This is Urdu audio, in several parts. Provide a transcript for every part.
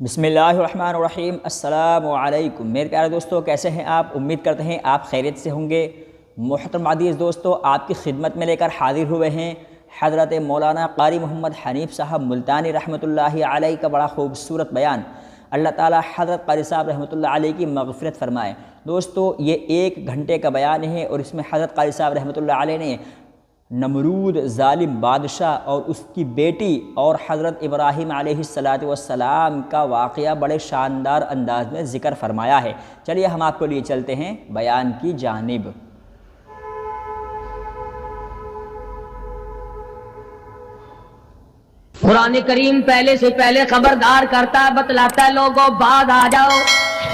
بسم اللہ الرحمن الرحیم۔ السلام علیکم میرے پیارے دوستو، کیسے ہیں آپ؟ امید کرتے ہیں آپ خیریت سے ہوں گے۔ محترم عزیز دوستو، آپ کی خدمت میں لے کر حاضر ہوئے ہیں حضرت مولانا قاری محمد حنیف صاحب ملتانی رحمۃ اللہ علیہ کا بڑا خوبصورت بیان۔ اللہ تعالی حضرت قاری صاحب رحمۃ اللہ علیہ کی مغفرت فرمائے۔ دوستو، یہ 1 گھنٹے کا بیان ہے اور اس میں حضرت قاری صاحب رحمۃ اللہ علیہ نے نمرود ظالم بادشاہ اور اس کی بیٹی اور حضرت ابراہیم علیہ السلام کا واقعہ بڑے شاندار انداز میں ذکر فرمایا ہے۔ چلیے ہم آپ کو لیے چلتے ہیں بیان کی جانب۔ قرآن کریم پہلے سے پہلے خبردار کرتا ہے، بتلاتا ہے لوگوں بعد آ جاؤ،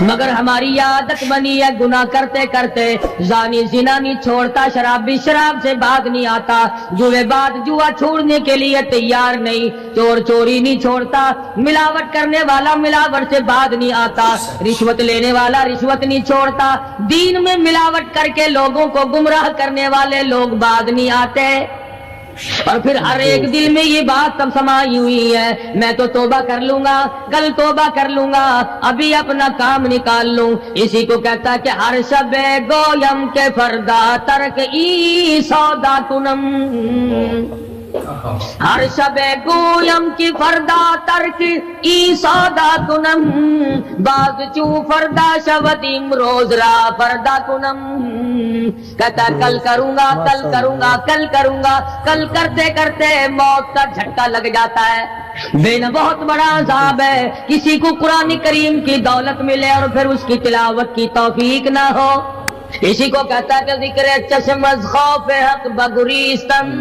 مگر ہماری عادت بنی ہے گناہ کرتے کرتے زانی زنا نہیں چھوڑتا، شرابی شراب سے بعد نہیں آتا، جوے بعد جوا چھوڑنے کے لیے تیار نہیں، چور چوری نہیں چھوڑتا، ملاوٹ کرنے والا ملاوٹ سے بعد نہیں آتا، رشوت لینے والا رشوت نہیں چھوڑتا، دین میں ملاوٹ کر کے لوگوں کو گمراہ کرنے والے لوگ بعد نہیں آتے۔ اور پھر ہر ایک دل میں یہ بات تب سمائی ہوئی ہے، میں تو توبہ کر لوں گا، کل توبہ کر لوں گا، ابھی اپنا کام نکال لوں۔ اسی کو کہتا کہ ہر شب گویم کے فردا ترک ای سودا کنم، ہر شب گویم کی فردا ترک ای سودا کنم، باز چو فردا شودیم روز را فردا کنم۔ کہتا کل کروں گا کل کروں گا کل کروں گا، کل کرتے کرتے موت کا جھٹکا لگ جاتا ہے۔ بین بہت بڑا عذاب ہے کسی کو قرآن کریم کی دولت ملے اور پھر اس کی تلاوت کی توفیق نہ ہو۔ اسی کو کہتا ہے کہ ذکر چشم از خوف حق بگریستن،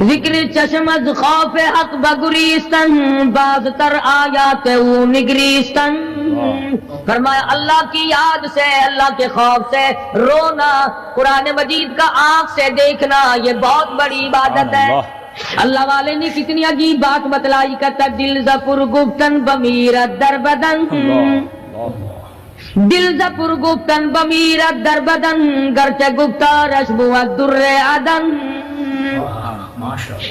ذکر چشم از خوف حق بگریستن، باز تر آیات او نگریستن۔ فرمایا اللہ کی یاد سے، اللہ کے خوف سے رونا، قرآن مجید کا آنکھ سے دیکھنا، یہ بہت بڑی عبادت ہے۔ اللہ والے نے کتنی عجیب بات بتلائی، کہتا دل زپر گفتن بمیرت در بدن، دل زپر گفتن بمیرت در بدن، گرچہ گفتارش بود در عدن۔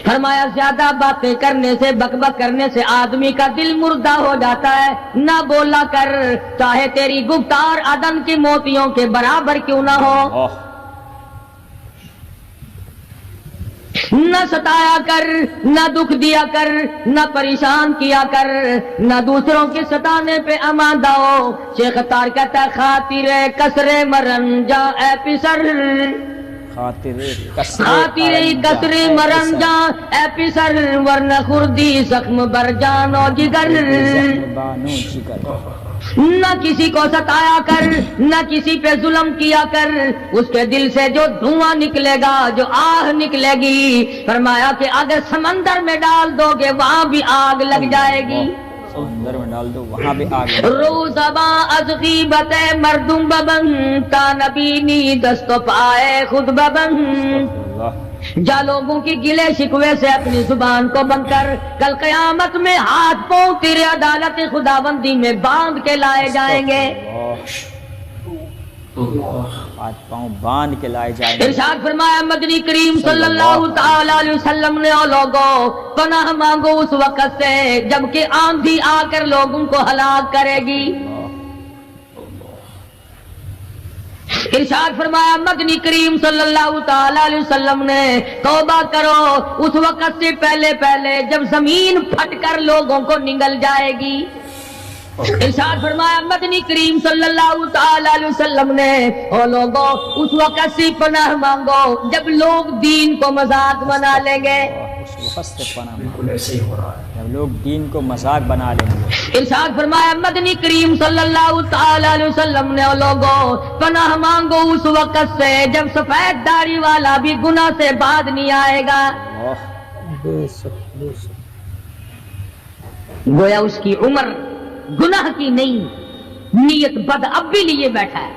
فرمایا زیادہ باتیں کرنے سے، بک بک کرنے سے آدمی کا دل مردہ ہو جاتا ہے، نہ بولا کر، چاہے تیری گفتار عدن کے موتیوں کے برابر کیوں نہ ہو۔ نہ ستایا کر، نہ دکھ دیا کر، نہ پریشان کیا کر، نہ دوسروں کے ستانے پہ آمادہ ہو۔ شیخ تار کہتا ہے خاطر کسر مرن جا اے پسر، خاطر کسر مرن جا اے پسر، ورنہ خردی زخم بر جان و جگر۔ نہ کسی کو ستایا کر، نہ کسی پہ ظلم کیا کر، اس کے دل سے جو دھواں نکلے گا، جو آہ نکلے گی، فرمایا کہ اگر سمندر میں ڈال دو گے وہاں بھی آگ لگ جائے گی، سمندر میں ڈال دو وہاں بھی آگ۔ روزبا از غیبت مردم ببن، تا نبینی دست و پائے خود ببن۔ جا لوگوں کی گلے شکوے سے اپنی زبان کو بند کر، کل قیامت میں ہاتھ پاؤں تیرے عدالت خداوندی میں باندھ کے لائے جائیں گے، ہاتھ پاؤں باندھ کے لائے جائیں گے۔ ارشاد فرمایا مدنی کریم صلی اللہ تعالی علیہ وسلم نے، او لوگوں پناہ مانگو اس وقت سے جبکہ آندھی آ کر لوگوں کو ہلاک کرے گی۔ ارشاد فرمایا مدنی کریم صلی اللہ تعالی علیہ وسلم نے، توبہ کرو اس وقت سے پہلے پہلے جب زمین پھٹ کر لوگوں کو نگل جائے گی۔ ارشاد فرمایا مدنی کریم صلی اللہ تعالی علیہ وسلم نے، او لوگوں اس وقت سے پناہ مانگو جب لوگ دین کو مذاق بنا لیں گے۔ بالکل ایسے ہی ہو رہا ہے، جب لوگ دین کو مذاق بنا لیں گے۔ ارشاد فرمایا مدنی کریم صلی اللہ تعالی علیہ وسلم نے، او لوگوں پناہ مانگو اس وقت سے جب سفید داڑھی والا بھی گناہ سے بعد نہیں آئے گا۔ گویا اس کی عمر گناہ کی نہیں، نیت بد اب بھی لیے بیٹھا ہے۔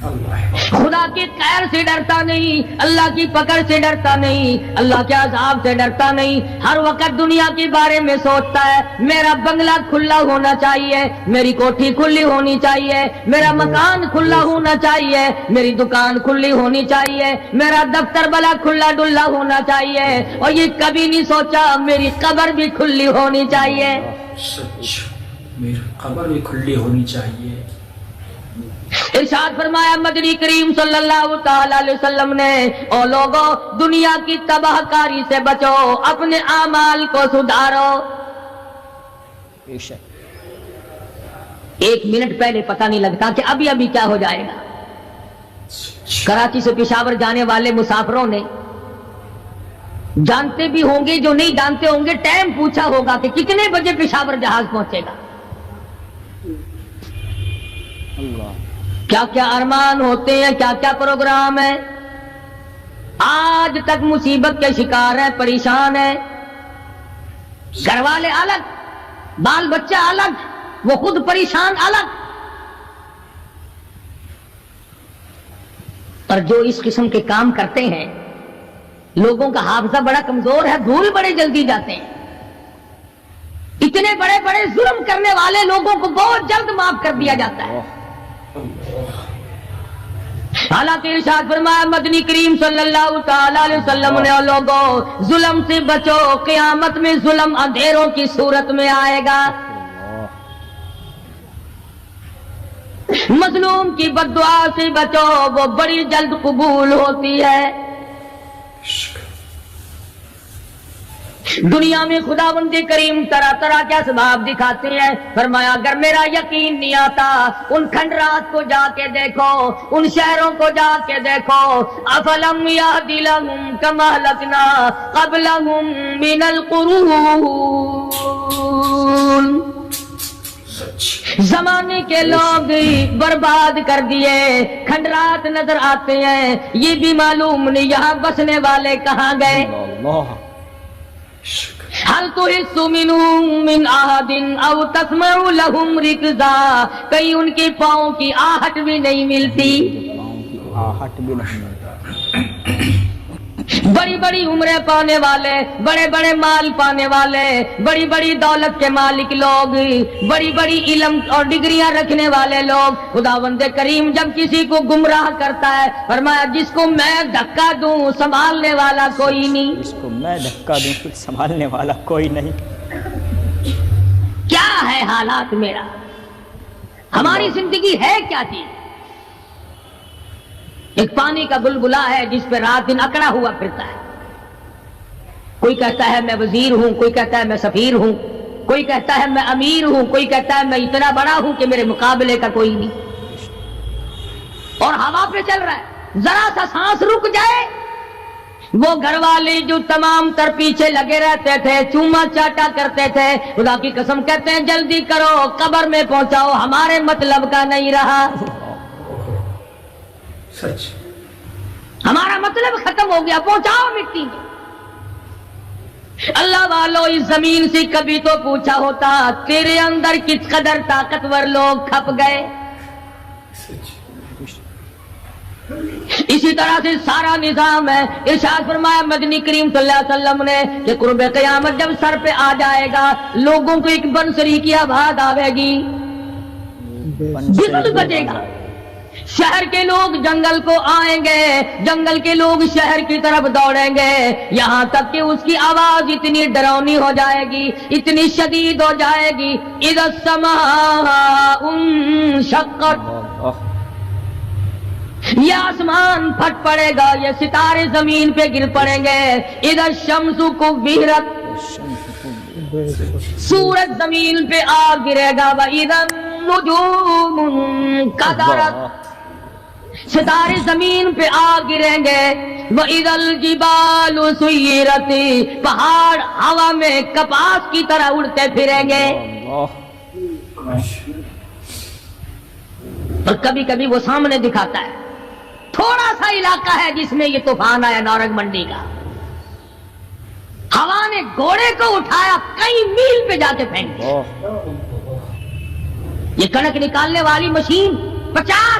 خدا کی خیر سے ڈرتا نہیں، اللہ کی پکڑ سے ڈرتا نہیں، اللہ کے عذاب سے ڈرتا نہیں، ہر وقت دنیا کے بارے میں سوچتا ہے میرا بنگلہ کھلا ہونا چاہیے، میری کوٹھی کھلی ہونی چاہیے، میرا مکان کھلا ہونا چاہیے، میری دکان کھلی ہونی چاہیے، میرا دفتر بلا کھلا ڈلا ہونا چاہیے، اور یہ کبھی نہیں سوچا میری قبر بھی کھلی ہونی چاہیے۔ سچ، میری قبر بھی کھلی ہونی چاہیے۔ ارشاد فرمایا مدنی کریم صلی اللہ تعالی علیہ وسلم نے، او لوگو دنیا کی تباہ کاری سے بچو، اپنے اعمال کو سدھارو۔ بے شک۔ ایک منٹ پہلے پتہ نہیں لگتا کہ ابھی ابھی کیا ہو جائے گا۔ کراچی سے پشاور جانے والے مسافروں نے جانتے بھی ہوں گے، جو نہیں جانتے ہوں گے ٹائم پوچھا ہوگا کہ کتنے بجے پشاور جہاز پہنچے گا۔ اللہ، کیا کیا ارمان ہوتے ہیں، کیا کیا پروگرام ہے، آج تک مصیبت کے شکار ہیں، پریشان ہیں، گھر والے الگ، بال بچہ الگ، وہ خود پریشان الگ۔ اور جو اس قسم کے کام کرتے ہیں لوگوں کا حافظہ بڑا کمزور ہے، بھول بڑے جلدی جاتے ہیں۔ اتنے بڑے بڑے ظلم کرنے والے لوگوں کو بہت جلد معاف کر دیا جاتا ہے۔ حالانکہ ارشاد فرمایا مدنی کریم صلی اللہ تعالی علیہ وسلم نے، لوگوں ظلم سے بچو، قیامت میں ظلم اندھیروں کی صورت میں آئے گا۔ مظلوم کی بد دعا سے بچو، وہ بڑی جلد قبول ہوتی ہے۔ دنیا میں خداوند کریم طرح طرح کے اسباب دکھاتے ہیں، فرمایا اگر میرا یقین نہیں آتا ان کھنڈرات کو جا کے دیکھو، ان شہروں کو جا کے دیکھو، افلم یہد لہم کما اہلکنا قبلہم من القرون، زمانے کے لوگ برباد کر دیے، کھنڈرات نظر آتے ہیں، یہ بھی معلوم نہیں یہاں بسنے والے کہاں گئے۔ حل تحس منهم من احد او تسمع لهم رکزا، کہیں ان کے پاؤں کی آہٹ بھی نہیں ملتی، آہٹ بھی نہیں ملتا۔ بڑی بڑی عمریں پانے والے، بڑے بڑے مال پانے والے، بڑی بڑی دولت کے مالک لوگ، بڑی بڑی علم اور ڈگریاں رکھنے والے لوگ، خداوند کریم جب کسی کو گمراہ کرتا ہے فرمایا جس کو میں دھکا دوں سنبھالنے والا کوئی نہیں، جس کو میں دھکا دوں پھر سنبھالنے والا کوئی نہیں۔ کیا ہے حالات میرا، ہماری زندگی ہے کیا چیز؟ ایک پانی کا بلبلا ہے جس پہ رات دن اکڑا ہوا پھرتا ہے، کوئی کہتا ہے میں وزیر ہوں، کوئی کہتا ہے میں سفیر ہوں، کوئی کہتا ہے میں امیر ہوں، کوئی کہتا ہے میں اتنا بڑا ہوں کہ میرے مقابلے کا کوئی نہیں، اور ہوا پہ چل رہا ہے، ذرا سا سانس رک جائے وہ گھر والے جو تمام تر پیچھے لگے رہتے تھے، چوما چاٹا کرتے تھے، خدا کی قسم کہتے ہیں جلدی کرو قبر میں پہنچاؤ، ہمارے مطلب کا نہیں رہا، سچ، ہمارا مطلب ختم ہو گیا، پہنچاؤ مٹی میں۔ اللہ والو اس زمین سے کبھی تو پوچھا ہوتا تیرے اندر کس قدر طاقتور لوگ کھپ گئے۔ اسی طرح سے سارا نظام ہے۔ ارشاد فرمایا مدنی کریم صلی اللہ علیہ وسلم نے کہ قرب قیامت جب سر پہ آ جائے گا لوگوں کو ایک بنسری کی آواز آئے گی، بگل بجے گا، شہر کے لوگ جنگل کو آئیں گے، جنگل کے لوگ شہر کی طرف دوڑیں گے، یہاں تک کہ اس کی آواز اتنی ڈراؤنی ہو جائے گی، اتنی شدید ہو جائے گی، اذا السماء انشقت، یہ آسمان پھٹ پڑے گا، یہ ستارے زمین پہ گر پڑیں گے، اذا الشمس کورت، سورج زمین پہ آ گرے گا، وَإِذَا النُّجُومُ انكَدَرَتْ، ستارے زمین پہ آ گریں گے، وَإِذَا الْجِبَالُ سُيِّرَتْ، پہاڑ ہوا میں کپاس کی طرح اڑتے پھریں گے۔ اور کبھی کبھی وہ سامنے دکھاتا ہے، تھوڑا سا علاقہ ہے جس میں یہ طوفان آیا نورنگ منڈی کا، ہوا نے گھوڑے کو اٹھایا کئی میل پہ جا کے پھینک دیا۔ یہ کڑک نکالنے والی مشین 50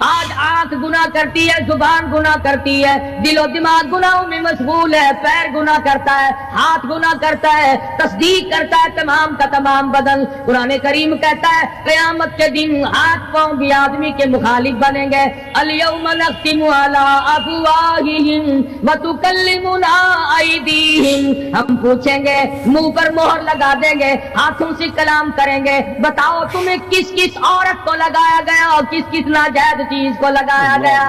آج آنکھ گناہ کرتی ہے، زبان گناہ کرتی ہے، دل و دماغ گناہوں میں مشغول ہے، پیر گناہ کرتا ہے، ہاتھ گناہ کرتا ہے، تصدیق کرتا ہے تمام کا تمام بدن۔ قرآن کریم کہتا ہے قیامت کے دن ہاتھ پاؤں بھی آدمی کے مخالف بنیں گے۔ الیوم نختم علی افواہہم وتکلمنا ایدیہم، ہم پوچھیں گے، منہ پر مہر لگا دیں گے، ہاتھوں سے کلام کریں گے، بتاؤ تمہیں کس کس عورت کو لگایا گیا اور کس کس ناجائز چیز کو لگایا گیا۔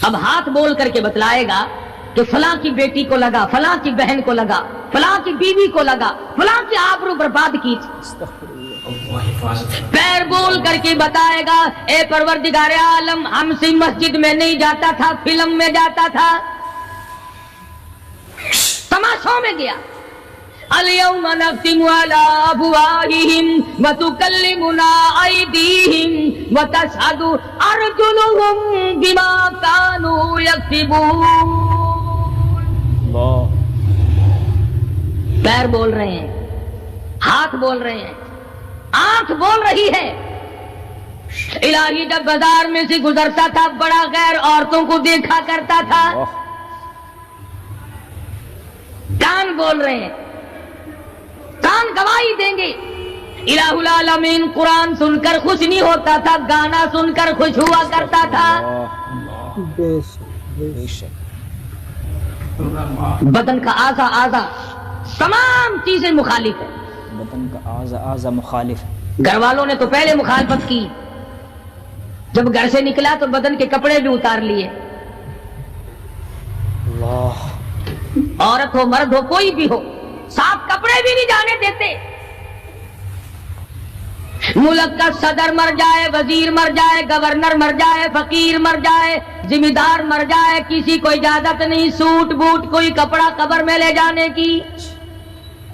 اب ہاتھ بول کر کے بتلائے گا کہ فلاں کی بیٹی کو لگا، فلاں کی بہن کو لگا، فلاں کی بیوی کو لگا، فلاں کی آبرو برباد کی تھی۔ اللہ حفاظت کرے۔ پیر بول کر کے بتائے گا اے پروردگار عالم، ہم سے مسجد میں نہیں جاتا تھا، فلم میں جاتا تھا، تماشوں میں گیا۔ الیوم نختم علی افواہہم وتکلمنا ایدیہم وتشہد ارجلہم بما کانوا یکسبون۔ پیر بول رہے ہیں، ہاتھ بول رہے ہیں، آنکھ بول رہی ہے۔ الہی جب بازار میں سے گزرتا تھا بڑا غیر عورتوں کو دیکھا کرتا تھا۔ کان بول رہے ہیں، کان گواہی دیں گے۔ الہ العالمین قرآن سن کر خوش نہیں ہوتا تھا، گانا سن کر خوش ہوا کرتا تھا۔ بدن کا اعضا اعضا تمام چیزیں مخالف ہیں۔ بدن کا اعضا مخالف ہے۔ گھر والوں نے تو پہلے مخالفت کی، جب گھر سے نکلا تو بدن کے کپڑے بھی اتار لیے۔ اللہ، عورت ہو مرد ہو کوئی بھی ہو، صاف کپڑے بھی نہیں جانے دیتے۔ ملک کا صدر مر جائے، وزیر مر جائے، گورنر مر جائے، فقیر مر جائے، ذمہ دار مر جائے، کسی کو اجازت نہیں سوٹ بوٹ کوئی کپڑا قبر میں لے جانے کی،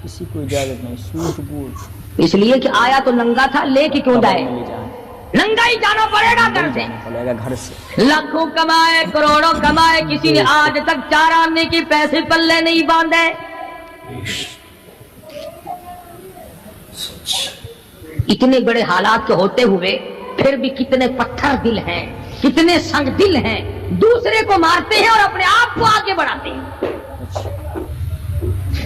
کسی کو اجازت نہیں، سوٹ بوٹ اس لیے کہ آیا تو ننگا تھا، لے کے کیوں جائے؟ لے جائیں، ننگا ہی جانا پڑے گا گھر سے۔ پڑے گا گھر سے۔ لاکھوں کمائے، کروڑوں کمائے، کسی نے آج تک 4 آنے کے پیسے پلے نہیں باندھے۔ اتنے بڑے حالات کے ہوتے ہوئے پھر بھی کتنے پتھر دل ہیں، کتنے سنگ دل ہیں، دوسرے کو مارتے ہیں اور اپنے آپ کو آگے بڑھاتے ہیں،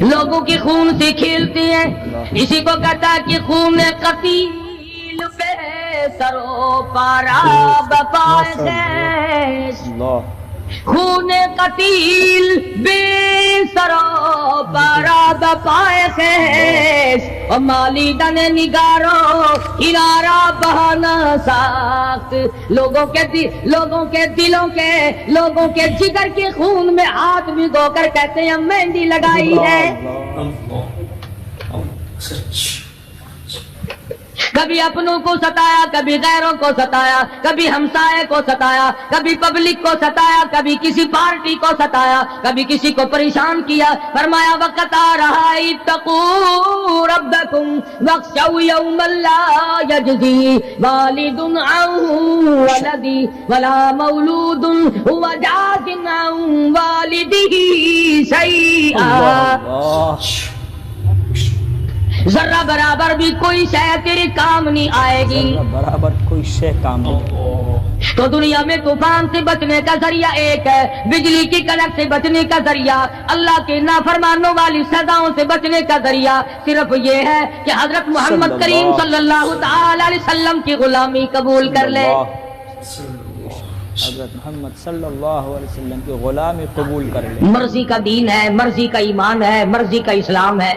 لوگوں کے خون سے کھیلتے ہیں۔ اسی کو کہتا ہے کہ خون قتیل بے سرو پارا بپائے خیش، خون قتیل بے سرو پارا بپائے خیش، اور مالی دن نگارو کنارا بہانا ساخت۔ لوگوں کے دلوں کے، لوگوں کے جگر کے خون میں ہاتھ بھگو کر کہتے ہیں مہندی لگائی ہے۔ کبھی اپنوں کو ستایا، کبھی غیروں کو ستایا، کبھی ہمسائے کو ستایا، کبھی پبلک کو ستایا، کبھی کسی پارٹی کو ستایا، کبھی کسی کو پریشان کیا۔ فرمایا وقت آ رہا ہے اتقوا ربکم واخشوا یوما لا یجزی والد عن ولدی ولا مولود هو جاز عن والدہ شیئا۔ ذرہ برابر بھی کوئی شے تیرے کام نہیں آئے گی، برابر کوئی شے کام نہیں۔ تو دنیا میں طوفان سے بچنے کا ذریعہ ایک ہے، بجلی کی کڑک سے بچنے کا ذریعہ، اللہ کے نافرمانوں والی سزاؤں سے بچنے کا ذریعہ صرف یہ ہے کہ حضرت محمد کریم صلی اللہ تعالی علیہ وسلم کی غلامی قبول کر لے۔ حضرت محمد صلی اللہ علیہ وسلم کی غلامی قبول کر لے۔ مرضی کا دین ہے، مرضی کا ایمان ہے، مرضی کا اسلام ہے۔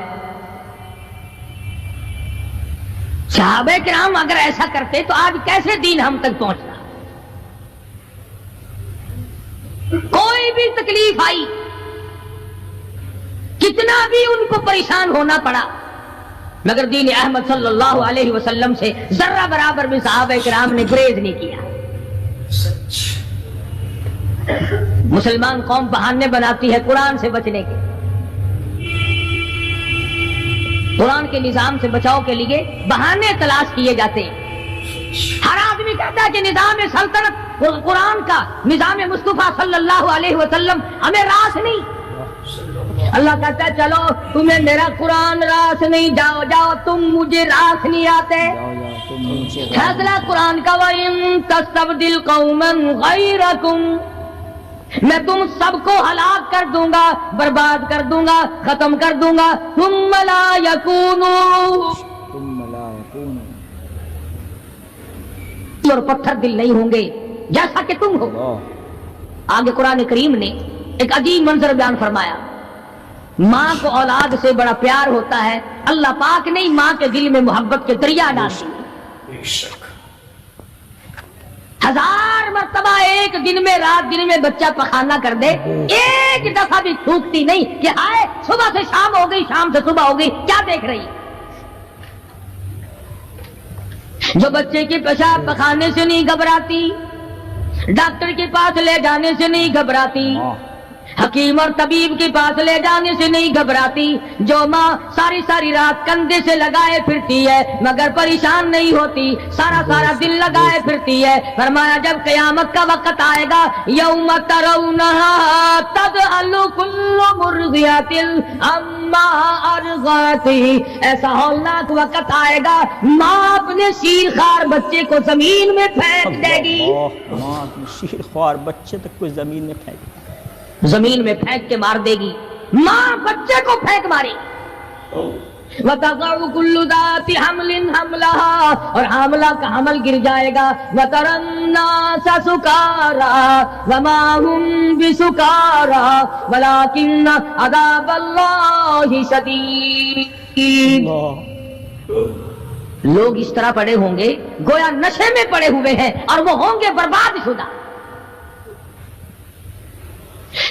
صحابہ کرام اگر ایسا کرتے تو آج کیسے دین ہم تک پہنچتا؟ کوئی بھی تکلیف آئی، کتنا بھی ان کو پریشان ہونا پڑا، مگر دین احمد صلی اللہ علیہ وسلم سے ذرہ برابر بھی صحابہ کرام نے گریز نہیں کیا۔ مسلمان قوم بہانے بناتی ہے قرآن سے بچنے کے، قرآن کے نظام سے بچاؤ کے لیے بہانے تلاش کیے جاتے ہیں۔ ہر آدمی کہتا ہے کہ نظام سلطنت قرآن کا، نظام مصطفیٰ صلی اللہ علیہ وسلم ہمیں راس نہیں۔ اللہ کہتا ہے چلو تمہیں میرا قرآن راس نہیں، جاؤ جاؤ تم مجھے راس نہیں آتے. فیصلہ قرآن کا وَإِن تَسْتَبْدِلْ قَوْمًا غَيْرَكُمْ، میں تم سب کو ہلاک کر دوں گا، برباد کر دوں گا، ختم کر دوں گا. ثُمَّ لَا يَكُونُوا، اور پتھر دل نہیں ہوں گے جیسا کہ تم ہو. آگے قرآن کریم نے ایک عجیب منظر بیان فرمایا. ماں کو اولاد سے بڑا پیار ہوتا ہے، اللہ پاک نے ماں کے دل میں محبت کے دریا ڈال دی. 1000 مرتبہ ایک دن میں رات دن میں بچہ پخانہ کر دے، ایک دفعہ بھی تھوکتی نہیں کہ ہائے صبح سے شام ہو گئی، شام سے صبح ہو گئی، کیا دیکھ رہی. جو بچے کے پیشاب پخانے سے نہیں گھبراتی، ڈاکٹر کے پاس لے جانے سے نہیں گھبراتی، حکیم اور طبیب کے پاس لے جانے سے نہیں گھبراتی، جو ماں ساری ساری رات کندھے سے لگائے پھرتی ہے مگر پریشان نہیں ہوتی، سارا سارا دل لگائے پھرتی ہے. فرمایا جب قیامت کا وقت آئے گا، یوم ترونہا تذہل کل مرضعۃ عما ارضعت، ایسا ہولناک وقت آئے گا ماں اپنے شیر خوار بچے کو زمین میں پھینک دے گی. ماں اپنے شیر خوار بچے تک کو زمین میں پھینک دے گی، زمین میں پھینک کے مار دے گی. ماں بچے کو پھینک ماری. وَتَضَعُ كُلُّ ذَاتِ حَمْلٍ حَمْلَهَا، اور حاملہ کا حمل گر جائے گا. وَتَرَى النَّاسَ سُكَارَىٰ وَمَا هُمْ بِسُكَارَىٰ وَلَٰكِنَّ عَذَابَ اللَّهِ شَدِيدٌ. لوگ اس طرح پڑے ہوں گے گویا نشے میں پڑے ہوئے ہیں اور وہ ہوں گے برباد شدہ.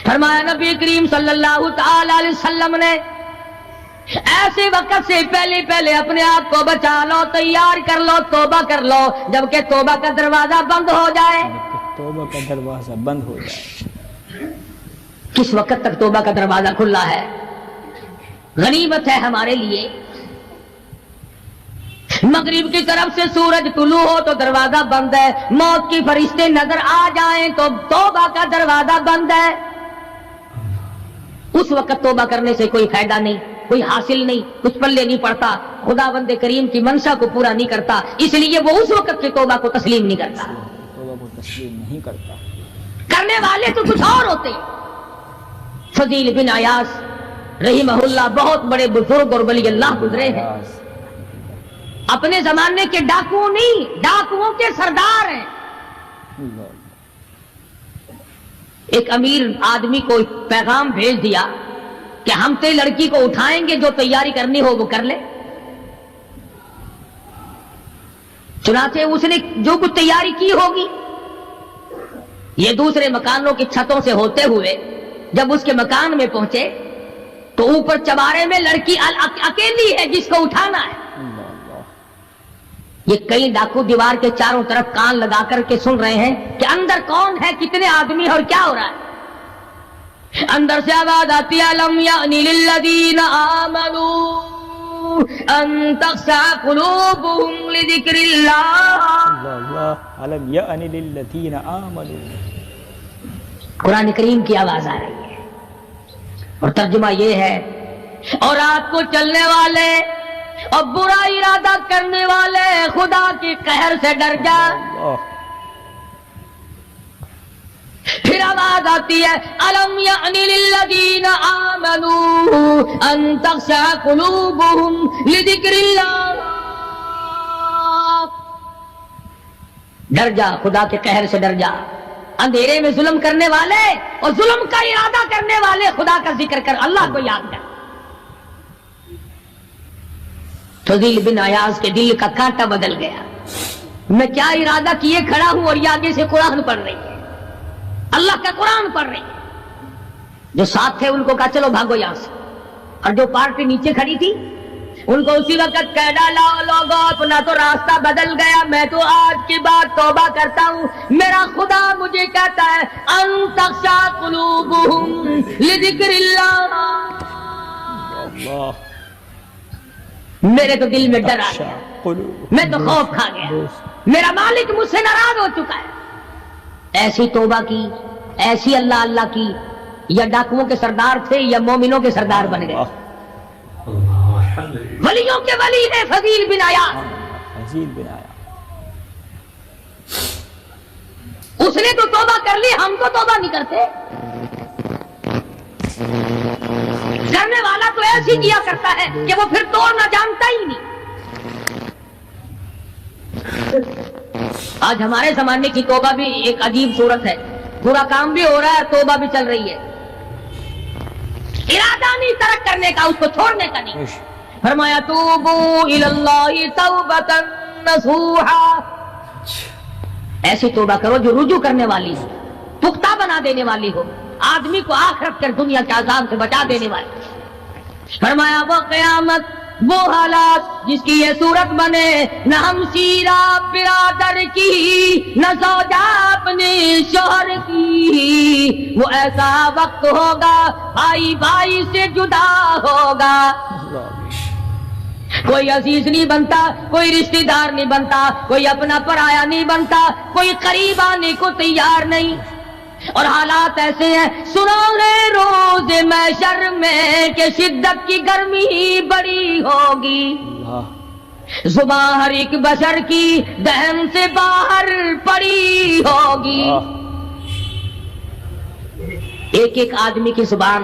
فرمایا نبی کریم صلی اللہ تعالی علیہ وسلم نے ایسے وقت سے پہلے پہلے اپنے آپ کو بچا لو، تیار کر لو، توبہ کر لو جبکہ توبہ کا دروازہ بند ہو جائے. توبہ کا دروازہ بند ہو جائے. کس وقت تک توبہ کا دروازہ کھلا ہے؟ غنیمت ہے ہمارے لیے. مغرب کی طرف سے سورج طلوع ہو تو دروازہ بند ہے، موت کی فرشتے نظر آ جائیں تو توبہ کا دروازہ بند ہے. اس وقت توبہ کرنے سے کوئی فائدہ نہیں، کوئی حاصل نہیں، کچھ پلے نہیں پڑتا، خدا بند کریم کی منشا کو پورا نہیں کرتا، اس لیے وہ اس وقت کی توبہ کو تسلیم نہیں کرتا. توبہ کو تسلیم نہیں کرتا. کرنے والے تو کچھ اور ہوتے. فضیل بن عیاض رحمہ اللہ بہت بڑے بزرگ اور ولی اللہ گزرے ہیں، اپنے زمانے کے ڈاکو نہیں، ڈاکوؤں کے سردار ہیں. ایک امیر آدمی کو پیغام بھیج دیا کہ ہم تے لڑکی کو اٹھائیں گے، جو تیاری کرنی ہو وہ کر لے. چنانچہ اس نے جو کچھ تیاری کی ہوگی، یہ دوسرے مکانوں کی چھتوں سے ہوتے ہوئے جب اس کے مکان میں پہنچے تو اوپر چوارے میں لڑکی اکیلی ہے جس کو اٹھانا ہے. یہ کئی ڈاکو دیوار کے چاروں طرف کان لگا کر کے سن رہے ہیں کہ اندر کون ہے، کتنے آدمی اور کیا ہو رہا ہے. اندر سے آواز آتی ہے لم یأن للذین آمنوا ان تخشع قلوبهم لذکر اللہ. لم یأن للذین آمنوا. قرآن کریم کی آواز آ رہی ہے اور ترجمہ یہ ہے، اور رات کو چلنے والے اور برا ارادہ کرنے والے خدا کی قہر سے ڈر جا. پھر آواز آتی ہے الم یأن للذین آمنوا ان تخشع قلوبهم لذکر اللہ. ڈر جا، خدا کے قہر سے ڈر جا. اندھیرے میں ظلم کرنے والے اور ظلم کا ارادہ کرنے والے خدا کا ذکر کر، اللہ کو یاد کر. فضیل بن عیاض کے دل کا کانٹا بدل گیا. میں کیا ارادہ کیے کھڑا ہوں اور یہ آگے سے قرآن پڑھ رہی ہے، اللہ کا قرآن پڑھ رہی ہے. جو ساتھ تھے ان کو کہا چلو بھاگو یہاں سے، اور جو پارٹی نیچے کھڑی تھی ان کو اسی وقت کہہ ڈالا لوگوں اپنا تو راستہ بدل گیا، میں تو آج کی بات توبہ کرتا ہوں. میرا خدا مجھے کہتا ہے ان تخشع قلوبهم لذکر اللہ. میرے تو دل میں ڈر آ گیا، میں تو خوف کھا گیا، میرا مالک مجھ سے ناراض ہو چکا ہے. ایسی توبہ کی، ایسی اللہ اللہ کی یا ڈاکوؤں کے سردار تھے یا مومنوں کے سردار بن گئے. ولیوں کے ولی ہے فضیل بن عیاض. فضیل بن عیاض اس نے تو توبہ کر لی, ہم تو توبہ نہیں کرتے. کرنے والا تو ایسی کیا کرتا ہے کہ وہ پھر توڑنا جانتا ہی نہیں. آج ہمارے زمانے کی توبہ بھی ایک عجیب صورت ہے. برا کام بھی ہو رہا ہے, توبہ بھی چل رہی ہے. ارادہ نہیں ترک کرنے کا, اس کو چھوڑنے کا نہیں. فرمایا توبو الی اللہ توبۃ نصوحا, ایسی توبہ کرو جو رجوع کرنے والی ہو, پختہ بنا دینے والی ہو, آدمی کو آخرت کر دنیا کے عذاب سے بچا دینے والی. فرمایا وہ قیامت, وہ حالات جس کی یہ صورت بنے, نہ ہم سیرا برادر کی, نہ زوجہ اپنے شوہر کی. وہ ایسا وقت ہوگا بھائی بھائی سے جدا ہوگا, کوئی عزیز نہیں بنتا, کوئی رشتہ دار نہیں بنتا, کوئی اپنا پرایا نہیں بنتا, کوئی قریب آنے کو تیار نہیں. اور حالات ایسے ہیں, سنو گے روز محشر میں کہ شدت کی گرمی بڑی ہوگی, زبان ہر ایک بشر کی دہن سے باہر پڑی ہوگی. ایک ایک آدمی کی زبان,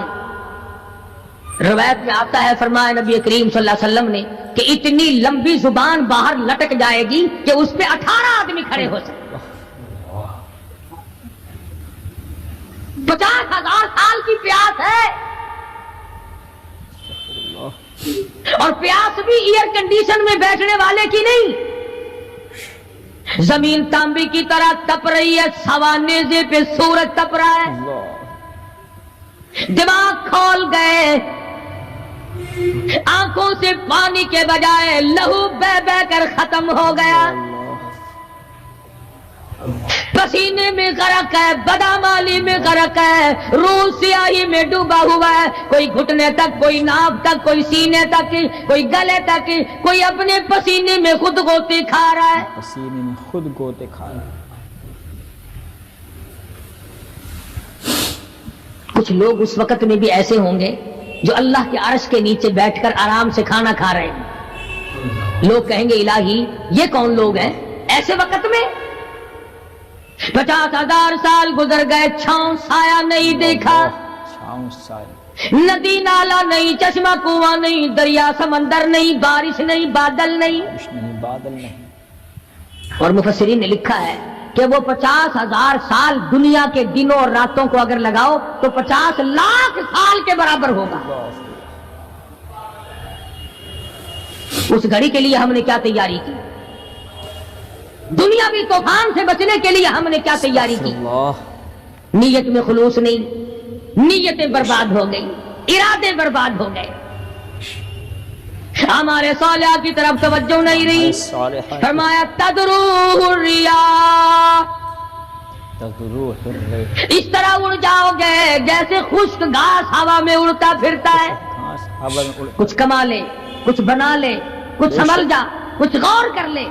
روایت میں آتا ہے, فرمایا نبی کریم صلی اللہ علیہ وسلم نے کہ اتنی لمبی زبان باہر لٹک جائے گی کہ اس پہ 18 آدمی کھڑے ہو سکتے. 50,000 سال کی پیاس ہے, اور پیاس بھی ایئر کنڈیشن میں بیٹھنے والے کی نہیں. زمین تانبے کی طرح تپ رہی ہے, سوا نیزے پہ سورج تپ رہا ہے. دماغ کھول گئے, آنکھوں سے پانی کے بجائے لہو بہ بہ کر ختم ہو گیا. پسینے میں غرق ہے, بدامالی میں غرق ہے, روح سیاہی میں ڈوبا ہوا ہے. کوئی گھٹنے تک, کوئی ناف تک, کوئی سینے تک, کوئی گلے تک, کوئی اپنے پسینے میں خود گوتے کھا رہا ہے. پسینے میں خود گوتے کھا رہا ہے. کچھ لوگ اس وقت میں بھی ایسے ہوں گے جو اللہ کے عرش کے نیچے بیٹھ کر آرام سے کھانا کھا رہے ہیں. لوگ کہیں گے الہی یہ کون لوگ ہیں ایسے وقت میں؟ 50,000 سال گزر گئے, چھاؤں سایہ نہیں دیکھا, چھاؤں سایہ, ندی نالا نہیں, چشمہ کنواں نہیں, دریا سمندر نہیں, بارش نہیں, بادل نہیں. بادل نہیں. اور مفسرین نے لکھا ہے کہ وہ 50,000 سال دنیا کے دنوں اور راتوں کو اگر لگاؤ تو 50 لاکھ سال کے برابر ہوگا. اس گھڑی کے لیے ہم نے کیا تیاری کی؟ دنیاوی طوفان سے بچنے کے لیے ہم نے کیا تیاری کی؟ نیت میں خلوص نہیں, نیتیں برباد ہو گئی, ارادے برباد ہو گئے, ہمارے صالحہ کی طرف توجہ نہیں رہی. فرمایا تدروح الریاح, اس طرح اڑ جاؤ گے جیسے خشک گھاس ہوا میں اڑتا پھرتا ہے. کچھ کما لے, کچھ بنا لے, کچھ سنبھل جا, کچھ غور کر لے,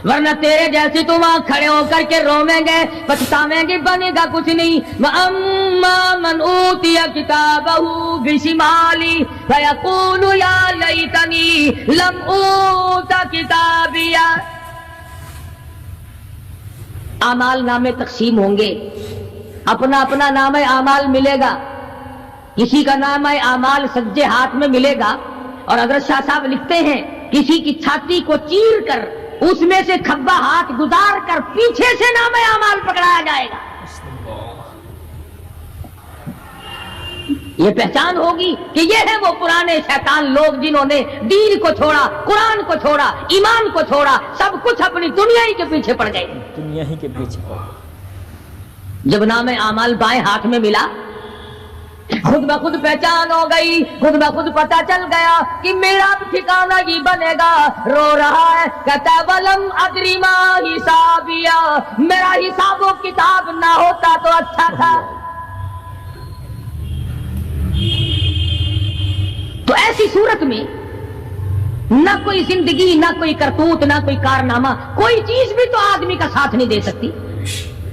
ورنہ تیرے جیسے تو وہاں کھڑے ہو کر کے رویں گے, پچھتاویں گے, بنے گا کچھ نہیں. وَأَمَّا مَنْ أُوتِيَ كِتَابَهُ بِشِمَالِهِ فَيَقُولُ يَا لَيْتَنِي لَمْ أُوتَ كِتَابِيَهْ. اعمال نامے تقسیم ہوں گے, اپنا اپنا نام اعمال ملے گا. کسی کا نام اعمال سجے ہاتھ میں ملے گا, اور حضرت شاہ صاحب لکھتے ہیں کسی کی چھاتی کو چیر کر اس میں سے کھبا ہاتھ گزار کر پیچھے سے نام اعمال پکڑایا جائے گا. یہ پہچان ہوگی کہ یہ ہے وہ پرانے شیطان لوگ جنہوں نے دین کو چھوڑا, قرآن کو چھوڑا, ایمان کو چھوڑا, سب کچھ اپنی دنیا ہی کے پیچھے پڑ گئے. دنیا ہی کے پیچھے پڑ گئے. جب نام اعمال بائیں ہاتھ میں ملا, خود بخود پہچان ہو گئی, خود بخود پتہ چل گیا کہ میرا ٹھکانہ ہی بنے گا. رو رہا ہے, کہتا ہے ولم ادری ما حسابیا, میرا حساب و کتاب نہ ہوتا تو اچھا تھا. تو ایسی صورت میں نہ کوئی زندگی, نہ کوئی کرتوت, نہ کوئی کارنامہ, کوئی چیز بھی تو آدمی کا ساتھ نہیں دے سکتی.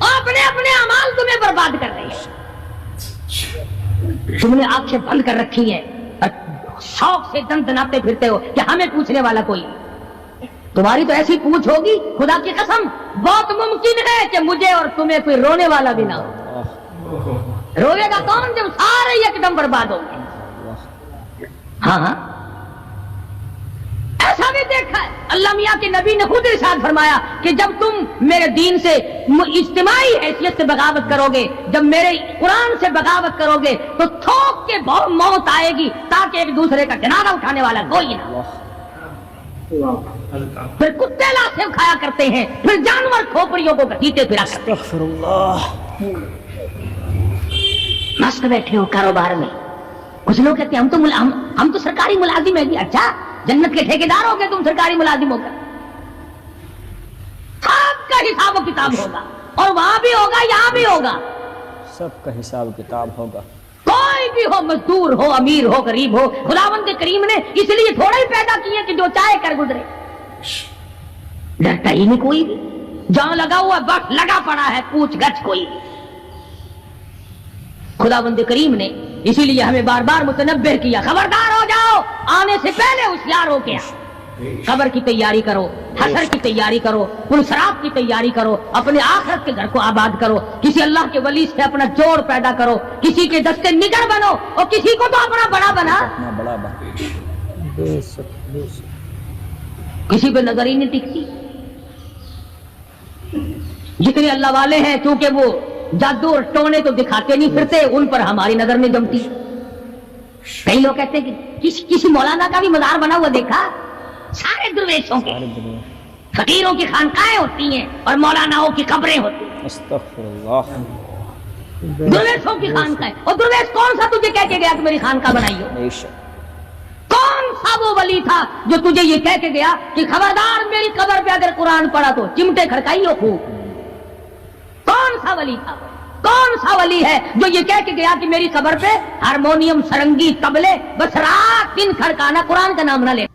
اور اپنے اپنے اعمال تمہیں برباد کر رہے ہیں. تم نے آنکھیں بند کر رکھی ہیں اور شوق سے دندناتے پھرتے ہو کہ ہمیں پوچھنے والا کوئی. تمہاری تو ایسی پوچھ ہوگی خدا کی قسم بہت ممکن ہے کہ مجھے اور تمہیں کوئی رونے والا بھی نہ ہو. روئے گا کون جب سارے ایک دم برباد ہوں گے. ہاں ہاں ایسا بھی دیکھا ہے. اللہ میاں کے نبی نے خود ارشاد فرمایا کہ جب تم میرے دین سے اجتماعی حیثیت سے بغاوت کرو گے, جب میرے قرآن سے بغاوت کرو گے تو تھوک کے بہت موت آئے گی تاکہ ایک دوسرے کا کنارہ اٹھانے والا کوئی نہ. پھر کتے لاشیں کھایا کرتے ہیں, پھر جانور کھوپڑیوں کو گھسیٹے پھرا کرتے ہیں. مست بیٹھے ہو کاروبار میں. کچھ لوگ کہتے ہیں ہم تو سرکاری ملازم ہیں. اچھا جنت کے ٹھیکیدار ہو گئے تم سرکاری ملازم ہو گئے. سب کا حساب و کتاب ہوگا اور وہاں بھی ہوگا یہاں بھی ہوگا. سب کا حساب و کتاب ہوگا. کوئی بھی ہو, مزدور ہو امیر ہو غریب ہو, خداوند کریم نے اس لیے تھوڑا ہی پیدا کیے کہ جو چاہے کر گزرے. ڈرتا ہی نہیں کوئی بھی. جہاں لگا ہوا وقت لگا پڑا ہے, پوچھ گچھ کوئی بھی. خداوند کریم نے اسی لیے ہمیں بار بار متنبہ کیا, خبردار ہو جاؤ, آنے سے پہلے ہوشیار ہو کے آؤ. قبر کی تیاری کرو, حشر کی تیاری کرو, پلسرات کی تیاری کرو, اپنے آخرت کے گھر کو آباد کرو. کسی اللہ کے ولی سے اپنا جوڑ پیدا کرو, کسی کے دستے نگر بنو اور کسی کو تو اپنا بڑا بنا. کسی پہ نظر ہی نہیں ٹکتی. جتنے اللہ والے ہیں چونکہ وہ جادو اور ٹونے تو دکھاتے نہیں پھرتے, ان پر ہماری نظر نہیں جمتی. کئی لوگ کہتے ہیں کہ کسی مولانا کا بھی مزار بنا ہوا دیکھا. سارے درویشوں کے فقیروں کی خانقاہیں ہوتی ہیں اور مولاناؤں کی قبریں ہوتی ہیں. استغفر اللہ. درویشوں کی خانقاہیں. اور درویش کون سا تجھے کہہ کے گیا کہ میری خانقاہ بنائی ہو؟ کون سا وہ ولی تھا جو تجھے یہ کہہ کے گیا کہ خبردار میری قبر پہ اگر قرآن پڑھا تو چمٹے کھڑکائی ہو خوب؟ کون سا ولی تھا؟ کون سا ولی ہے جو یہ کہہ کے گیا کہ میری قبر پہ ہارمونیم سرنگی طبلے بس رات دن کھڑکانا, قرآن کا نام نہ لے؟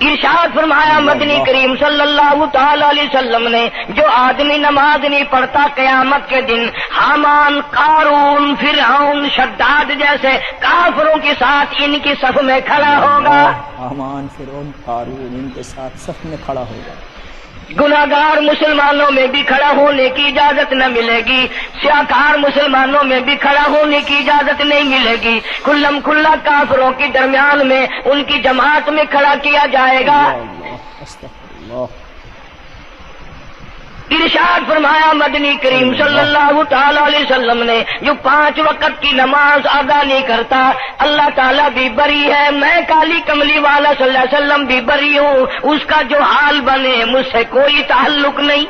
ارشاد فرمایا مدنی کریم صلی اللہ تعالی علیہ وسلم نے, جو آدمی نماز نہیں پڑھتا قیامت کے دن حامان, قارون, فرعون, شداد جیسے کافروں کے ساتھ ان کی صف میں کھڑا ہوگا. حامان, فرعون, قارون ان کے ساتھ صف میں کھڑا ہوگا. گناہگار مسلمانوں میں بھی کھڑا ہونے کی اجازت نہ ملے گی, سیاکار مسلمانوں میں بھی کھڑا ہونے کی اجازت نہیں ملے گی. کھلم کھلا کافروں کے درمیان میں ان کی جماعت میں کھڑا کیا جائے گا. ارشاد فرمایا مدنی کریم صلی اللہ تعالی علیہ وسلم نے, جو 5 وقت کی نماز ادا نہیں کرتا اللہ تعالیٰ بھی بری ہے, میں کالی کملی والا صلی اللہ علیہ وسلم بھی بری ہوں, اس کا جو حال بنے مجھ سے کوئی تعلق نہیں.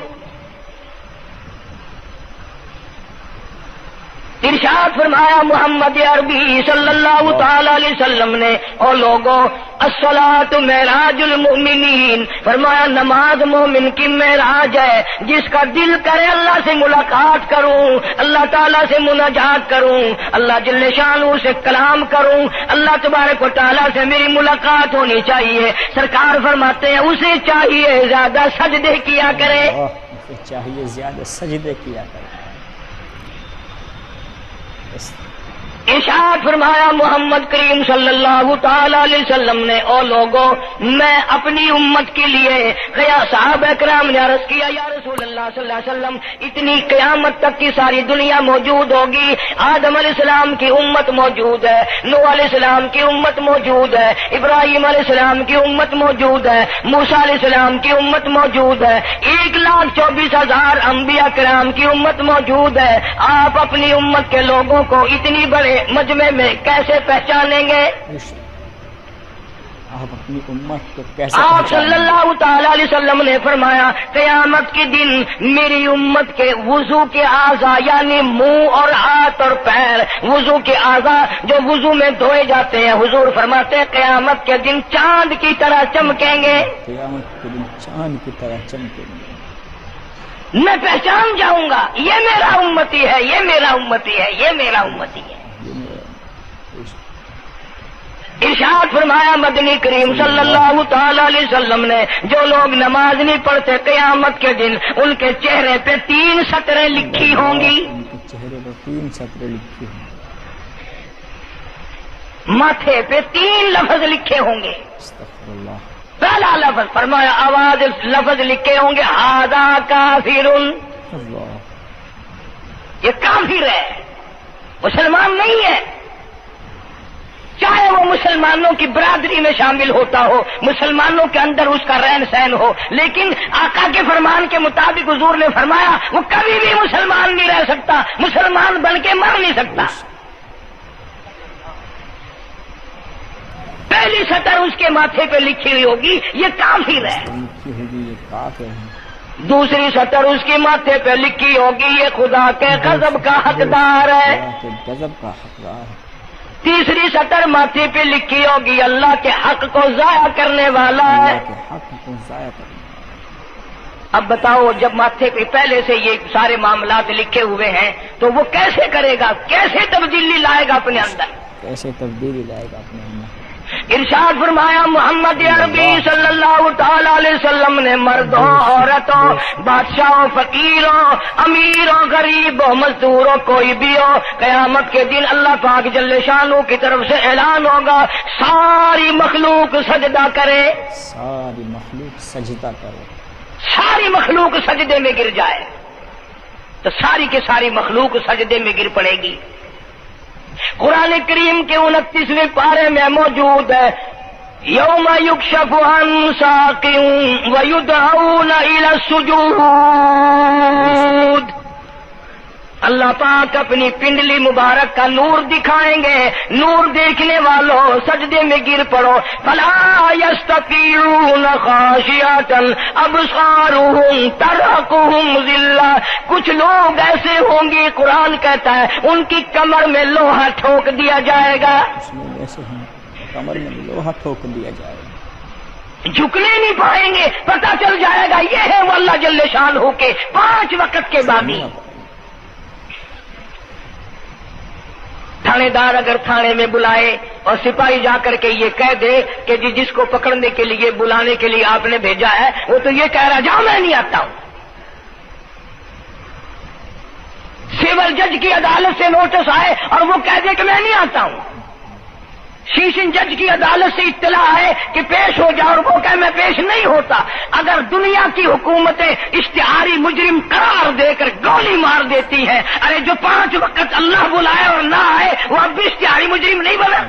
ارشاد فرمایا محمد عربی صلی اللہ تعالی علیہ وسلم نے, اور لوگوں الصلاۃ معراج المؤمنین, فرمایا نماز مومن کی معراج ہے. جس کا دل کرے اللہ سے ملاقات کروں, اللہ تعالیٰ سے مناجات کروں, اللہ جل شانہ سے کلام کروں, اللہ تبارک و تعالیٰ سے میری ملاقات ہونی چاہیے. سرکار فرماتے ہیں اسے چاہیے زیادہ سجدے کیا کرے, اسے چاہیے زیادہ سجدے کیا کرے. ارشاد فرمایا محمد کریم صلی اللہ تعالی علیہ وسلم نے, اور لوگوں میں اپنی امت کے لیے صحابہ کرام نے عرض کیا یا رسول اللہ صلی اللہ علیہ وسلم اتنی قیامت تک کی ساری دنیا موجود ہوگی, آدم علیہ السلام کی امت موجود ہے, نوح علیہ السلام کی امت موجود ہے, ابراہیم علیہ السلام کی امت موجود ہے, موسیٰ علیہ السلام کی امت موجود ہے, 1,24,000 انبیاء کرام کی امت موجود ہے. آپ اپنی امت کے لوگوں کو اتنی بڑے مجمع میں کیسے پہچانیں گے؟ آپ اپنی امت کو کیسے آپ صلی اللہ تعالی علیہ وسلم نے فرمایا قیامت کے دن میری امت کے وضو کے اعضاء یعنی منہ اور ہاتھ اور پیر, وضو کے اعضاء جو وضو میں دھوئے جاتے ہیں, حضور فرماتے ہیں قیامت کے دن چاند کی طرح چمکیں گے. قیامت کے دن چاند کی طرح چمکیں گے. میں پہچان جاؤں گا یہ میرا امتی ہے, یہ میرا امتی ہے, یہ میرا امتی ہے. ارشاد فرمایا مدنی کریم صلی اللہ تعالی علیہ وسلم نے جو لوگ نماز نہیں پڑھتے قیامت کے دن ان کے چہرے پہ 3 سطریں لکھی ہوں گی. ان کے چہرے پر 3 سطریں لکھی ہوں گی. ماتھے پہ 3 لفظ لکھے ہوں گے. استغفر اللہ. پہلا لفظ فرمایا آواز لفظ لکھے ہوں گے ھذا کافر. اللہ. یہ کافر ہے، مسلمان نہیں ہے. چاہے وہ مسلمانوں کی برادری میں شامل ہوتا ہو، مسلمانوں کے اندر اس کا رہن سہن ہو، لیکن آقا کے فرمان کے مطابق حضور نے فرمایا وہ کبھی بھی مسلمان نہیں رہ سکتا، مسلمان بن کے مر نہیں سکتا. پہلی سطر اس کے ماتھے پہ لکھی ہوئی ہوگی یہ کافر ہے. لکھی ہوگی یہ کافر ہے. دوسری سطر اس کے ماتھے پہ لکھی ہوگی یہ خدا کے غضب کا حقدار ہے. اللہ کے غضب کا حقدار ہے. تیسری سطر ماتھے پہ لکھی ہوگی اللہ کے حق کو ضائع کرنے والا ہے. اللہ کے حق کو ضائع کرنے والا. اب بتاؤ جب ماتھے پہ پہلے سے یہ سارے معاملات لکھے ہوئے ہیں تو وہ کیسے کرے گا، کیسے تبدیلی لائے گا اپنے اندر؟ کیسے تبدیلی لائے گا اپنے اندر؟ ارشاد فرمایا محمد عربی صلی اللہ تعالی علیہ وسلم نے مردوں عورتوں بادشاہوں فقیروں امیروں غریبوں مزدوروں کوئی بھی ہو، قیامت کے دن اللہ پاک جل شانہ کی طرف سے اعلان ہوگا ساری مخلوق سجدہ کرے. ساری مخلوق سجدہ کرے. ساری مخلوق سجدے میں گر جائے تو ساری کی ساری مخلوق سجدے میں گر پڑے گی. قرآن کریم کے 29ویں پارے میں موجود ہے یوم یکشف عن ساق ویدعون الی السجود. اللہ پاک اپنی پنڈلی مبارک کا نور دکھائیں گے. نور دیکھنے والوں سجدے میں گر پڑو. فلا یستطیعون خاشعۃ ابصارهم ترهقهم ذلہ. کچھ لوگ ایسے ہوں گے قرآن کہتا ہے ان کی کمر میں لوہا ٹھوک دیا جائے گا. کچھ لوگ ایسے ہیں کمر میں لوہا ٹھوک دیا جائے گا. جھکنے نہیں پائیں گے، پتہ چل جائے گا یہ ہے وہ اللہ جل شانہ کے 5 وقت کے باغی. تھانے دار اگر تھانے میں بلائے اور سپاہی جا کر کے یہ کہہ دے کہ جس کو پکڑنے کے لیے بلانے کے لیے آپ نے بھیجا ہے وہ تو یہ کہہ رہا جاؤ میں نہیں آتا ہوں. سول جج کی عدالت سے نوٹس آئے اور وہ کہہ دے کہ میں نہیں آتا ہوں. سیشن جج کی عدالت سے اطلاع ہے کہ پیش ہو جاؤ اور وہ کہے میں پیش نہیں ہوتا. اگر دنیا کی حکومتیں اشتہاری مجرم قرار دے کر گولی مار دیتی ہیں، ارے جو 5 وقت اللہ بلائے اور نہ آئے وہ اب بھی اشتہاری مجرم نہیں بنا.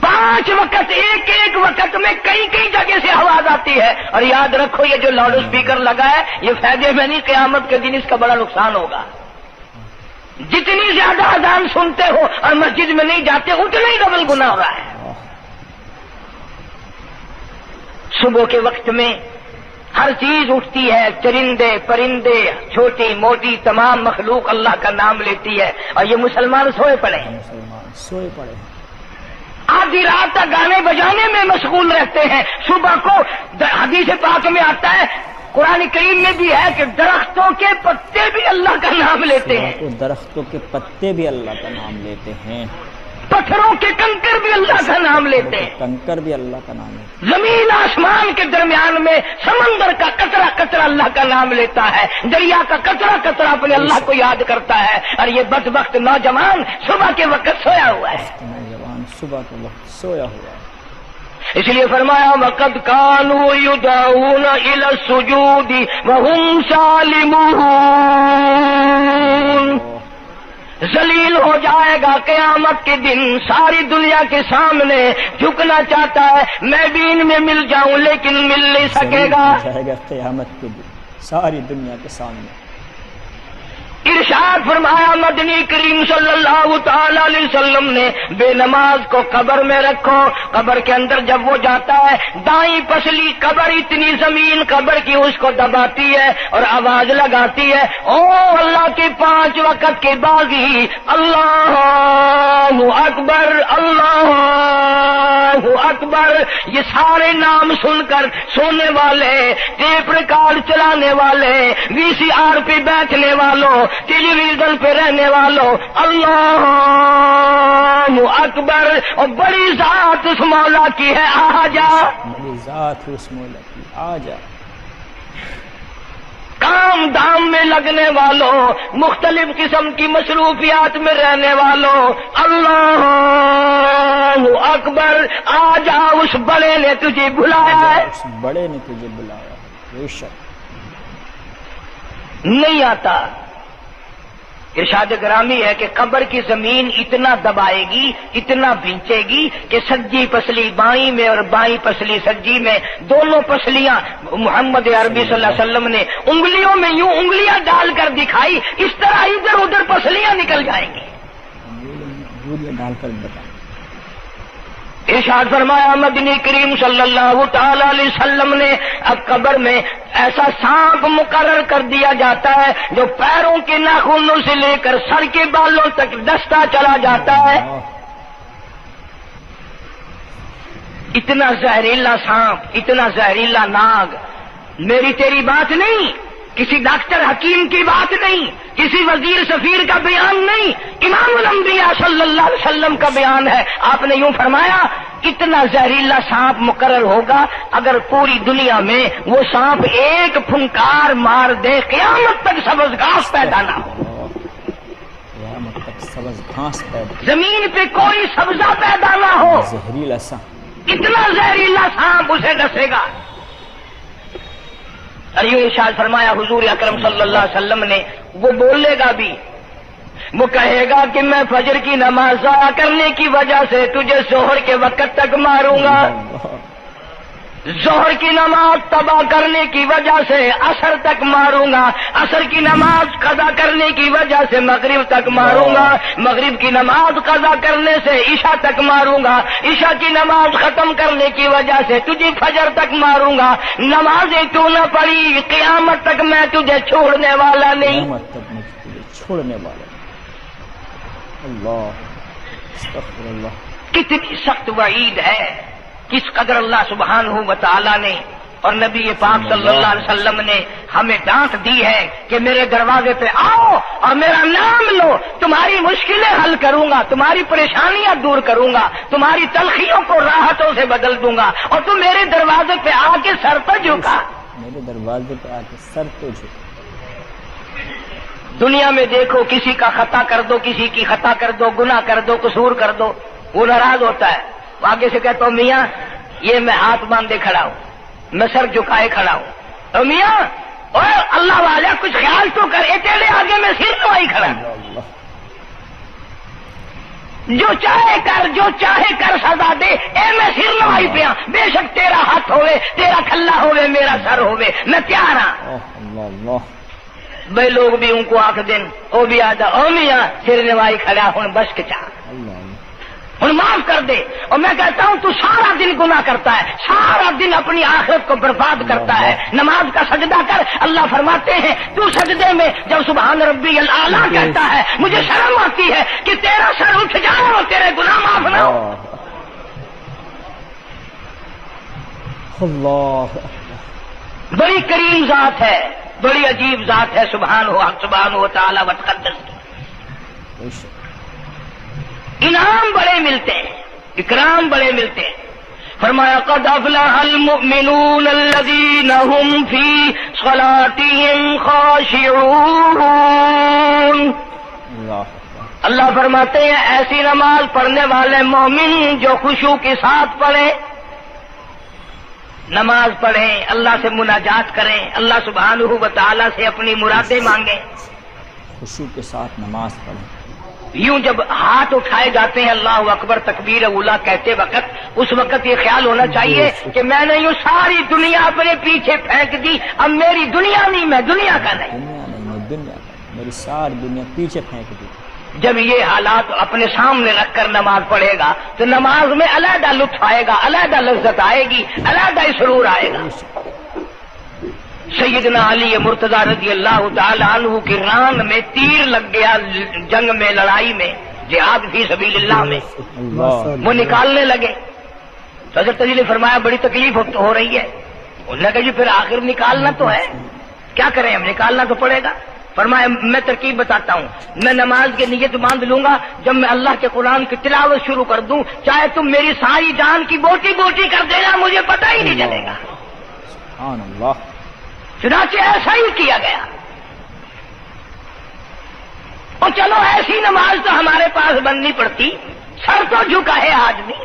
5 وقت ایک وقت میں کئی جگہ سے آواز آتی ہے. اور یاد رکھو یہ جو لاؤڈ اسپیکر لگا ہے یہ فائدے میں نہیں، قیامت کے دن اس کا بڑا نقصان ہوگا. جتنی زیادہ اذان سنتے ہو اور مسجد میں نہیں جاتے اتنا ہی ڈبل گناہ ہو رہا ہے. صبح کے وقت میں ہر چیز اٹھتی ہے، چرندے پرندے چھوٹی موٹی تمام مخلوق اللہ کا نام لیتی ہے اور یہ مسلمان سوئے پڑے ہیں. مسلمان سوئے پڑے ہیں. آدھی رات تک گانے بجانے میں مشغول رہتے ہیں. صبح کو حدیث پاک میں آتا ہے قرآن کریم میں بھی ہے کہ درختوں کے پتے بھی اللہ کا نام لیتے ہیں. درختوں کے پتے بھی اللہ کا نام لیتے ہیں. پتھروں کے کنکر بھی اللہ کا نام لیتے ہیں. کنکر بھی اللہ کا نام لیتے ہیں. زمین آسمان کے درمیان میں سمندر کا قطرہ قطرہ اللہ کا نام لیتا ہے. دریا کا قطرہ قطرہ اپنے اللہ کو یاد کرتا ہے. اور یہ بدبخت نوجوان صبح کے وقت سویا ہوا ہے. نوجوان صبح کے وقت سویا ہوا ہے. اس لیے فرمایا وَقَدْ كَانُوا يُدْعَوْنَ إِلَى السُّجُودِ وَهُمْ سَالِمُونَ. ذلیل ہو جائے گا قیامت کے دن، ساری دنیا کے سامنے جھکنا چاہتا ہے میں بھی ان میں مل جاؤں لیکن مل نہیں سکے گا. جائے گا قیامت کے دن ساری دنیا کے سامنے. ارشاد فرمایا مدنی کریم صلی اللہ تعالی علیہ وسلم نے بے نماز کو قبر میں رکھو. قبر کے اندر جب وہ جاتا ہے دائیں پسلی قبر اتنی زمین قبر کی اس کو دباتی ہے اور آواز لگاتی ہے او اللہ کے 5 وقت کے باغی اللہ اکبر اللہ اکبر. یہ سارے نام سن کر سونے والے، ٹیپ ریکارڈ چلانے والے، وی سی آر پہ بیٹھنے والوں ٹیلی ویژن پہ رہنے والوں، اللہ اکبر، اور بڑی ذات اس مولا کی ہے، آ جا، بڑی ذات اس مولا کی، آ جا۔ کام دام میں لگنے والوں، مختلف قسم کی مصروفیات میں رہنے والوں، اللہ اکبر، آ جا، اس بڑے نے تجھے بلایا ہے۔ اس بڑے نے تجھے بلایا، بے شک نہیں آتا۔ ارشاد گرامی ہے کہ قبر کی زمین اتنا دبائے گی، اتنا بھینچے گی کہ سجی پسلی بائیں میں اور بائیں پسلی سجی میں، دونوں پسلیاں محمد عربی صلی اللہ علیہ وسلم نے انگلیوں میں یوں انگلیاں ڈال کر دکھائی، اس طرح ادھر ادھر پسلیاں نکل جائیں گی۔ انگلیاں ڈال کر بتا۔ ارشاد فرمایا مدنی کریم صلی اللہ تعالی علیہ وسلم نے اب قبر میں ایسا سانپ مقرر کر دیا جاتا ہے جو پیروں کے ناخنوں سے لے کر سر کے بالوں تک ڈستا چلا جاتا ہے۔ اتنا زہریلا سانپ، اتنا زہریلا ناگ، میری تیری بات نہیں، کسی ڈاکٹر حکیم کی بات نہیں، کسی وزیر سفیر کا بیان نہیں، امام الانبیاء صلی اللہ علیہ وسلم کا بیان ہے۔ آپ نے یوں فرمایا اتنا زہریلا سانپ مقرر ہوگا، اگر پوری دنیا میں وہ سانپ ایک پھنکار مار دے قیامت تک سبز گھاس پیدا نہ ہو، قیامت تک سبز گھاس پیدا، زمین پہ کوئی سبزہ پیدا نہ ہو، زہریلا سانپ، اتنا زہریلا سانپ اسے ڈسے گا۔ اور یوں ارشاد فرمایا حضور اکرم صلی اللہ علیہ وسلم نے، وہ بولے گا بھی، وہ کہے گا کہ میں فجر کی نماز ضائع کرنے کی وجہ سے تجھے ظہر کے وقت تک ماروں گا، ظہر کی نماز تباہ کرنے کی وجہ سے عصر تک ماروں گا، عصر کی نماز قضا کرنے کی وجہ سے مغرب تک ماروں گا، مغرب کی نماز قضا کرنے سے عشاء تک ماروں گا، عشاء کی نماز ختم کرنے کی وجہ سے تجھے فجر تک ماروں گا، نمازیں تو نہ پڑھی قیامت تک میں تجھے چھوڑنے والا نہیں۔ قیامت تک میں تجھے چھوڑنے والا، اللہ استغفر اللہ۔ کتنی سخت وعید ہے، کس قدر اللہ سبحانہ و تعالی نے اور نبی پاک صلی اللہ علیہ وسلم نے ہمیں ڈانٹ دی ہے کہ میرے دروازے پہ آؤ اور میرا نام لو، تمہاری مشکلیں حل کروں گا، تمہاری پریشانیاں دور کروں گا، تمہاری تلخیوں کو راحتوں سے بدل دوں گا، اور تم میرے دروازے پہ آ کے سر پر جھکا، میرے دروازے پہ آ کے سر تو جھکا۔ دنیا میں دیکھو کسی کا خطا کر دو، کسی کی خطا کر دو، گناہ کر دو، قصور کر دو، وہ ناراض ہوتا ہے، آگے سے کہتا ہوں میاں یہ میں ہاتھ باندھے کھڑا ہوں، میں سر جھکائے کھڑا ہوں، اور میاں اور اللہ والا کچھ خیال تو کر، تیرے آگے میں سر نوائی کھڑا ہوں، جو چاہے کر، جو چاہے کر سزا دے، اے میں سر نوائی پہ ہوں، بے شک تیرا ہاتھ ہوئے، تیرا کھلا ہوئے، میرا سر ہوئے، میں تیار ہوں۔ اللہ اللہ، بھائی لوگ بھی ان کو آنکھ دن، وہ بھی آدھا او میاں سر نوائی کھڑا ہوں، بس کے چاہ ہوں معاف کر دے۔ اور میں کہتا ہوں تو سارا دن گناہ کرتا ہے، سارا دن اپنی آخرت کو برباد کرتا ہے، نماز کا سجدہ کر، اللہ فرماتے ہیں تو سجدے میں جب سبحان ربی الاعلیٰ کہتا ہے مجھے شرم آتی ہے کہ تیرا سر اٹھ جائے اور تیرے گناہ معاف نہ ہو۔ اللہ بڑی کریم ذات ہے، بڑی عجیب ذات ہے، سبحانہ و تعالی و تقدس کی، انعام بڑے ملتے ہیں، اکرام بڑے ملتے ہیں۔ فرمایا قد افلح المؤمنون الذین هم فی صلاتهم خاشعون۔ اللہ فرماتے ہیں ایسی نماز پڑھنے والے مومن جو خشوع کے ساتھ پڑھیں، نماز پڑھیں، اللہ سے مناجات کریں، اللہ سبحانہ و تعالی سے اپنی مرادیں مانگیں، خشوع کے ساتھ نماز پڑھیں۔ یوں جب ہاتھ اٹھائے جاتے ہیں اللہ اکبر تکبیر اولا کہتے وقت، اس وقت یہ خیال ہونا چاہیے کہ میں نے یوں ساری دنیا اپنے پیچھے پھینک دی، اب میری دنیا نہیں، میں دنیا کا نہیں، دنیا نہیں، میں دنیا کا، میری ساری دنیا پیچھے پھینک دی۔ جب یہ حالات اپنے سامنے رکھ کر نماز پڑھے گا تو نماز میں علیحدہ لطف آئے گا، علیحدہ لذت آئے گی، علیحدہ سرور آئے گا۔ سیدنا علی مرتضی رضی اللہ تعالی عنہ کی ران میں تیر لگ گیا، جنگ میں، لڑائی میں، جہاد فی سبیل اللہ میں، وہ نکالنے لگے تو حضرت علی نے فرمایا بڑی تکلیف ہو رہی ہے، انہوں نے کہا جی پھر آخر نکالنا تو ہے، کیا کریں ہم، نکالنا تو پڑے گا۔ فرمایا میں ترکیب بتاتا ہوں، میں نماز کی نیت باندھ لوں گا، جب میں اللہ کے قرآن کی تلاوت شروع کر دوں چاہے تم میری ساری جان کی بوٹی بوٹی کر دینا مجھے پتہ ہی نہیں چلے گا۔ سبحان اللہ۔ چنانچہ ایسا ہی کیا گیا۔ اور چلو ایسی نماز تو ہمارے پاس بننی پڑتی، سر تو جھکا ہے آدمی۔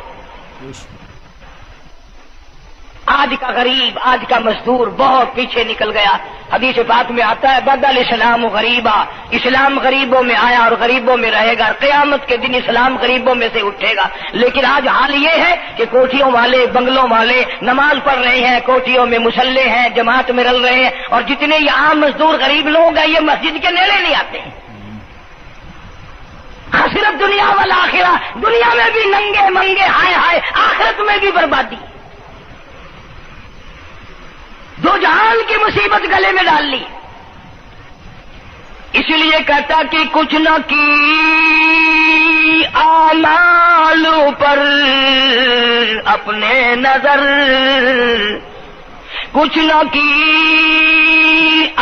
آج کا غریب، آج کا مزدور بہت پیچھے نکل گیا۔ حدیث پاک میں آتا ہے بدل اسلام غریبا، اسلام غریبوں میں آیا اور غریبوں میں رہے گا، قیامت کے دن اسلام غریبوں میں سے اٹھے گا۔ لیکن آج حال یہ ہے کہ کوٹھیوں والے، بنگلوں والے نماز پڑھ رہے ہیں، کوٹھیوں میں مصلے ہیں، جماعت میں رل رہے ہیں، اور جتنے یہ عام مزدور غریب لوگ ہیں یہ مسجد کے نیڑے نہیں آتے ہیں۔ خسرت دنیا والآخرہ، دنیا میں بھی ننگے منگے ہائے ہائے، آخرت میں بھی بربادی، دو جہان کی مصیبت گلے میں ڈال لی۔ اس لیے کہتا کہ کچھ نہ کی اعمال پر اپنے نظر، کچھ نہ کی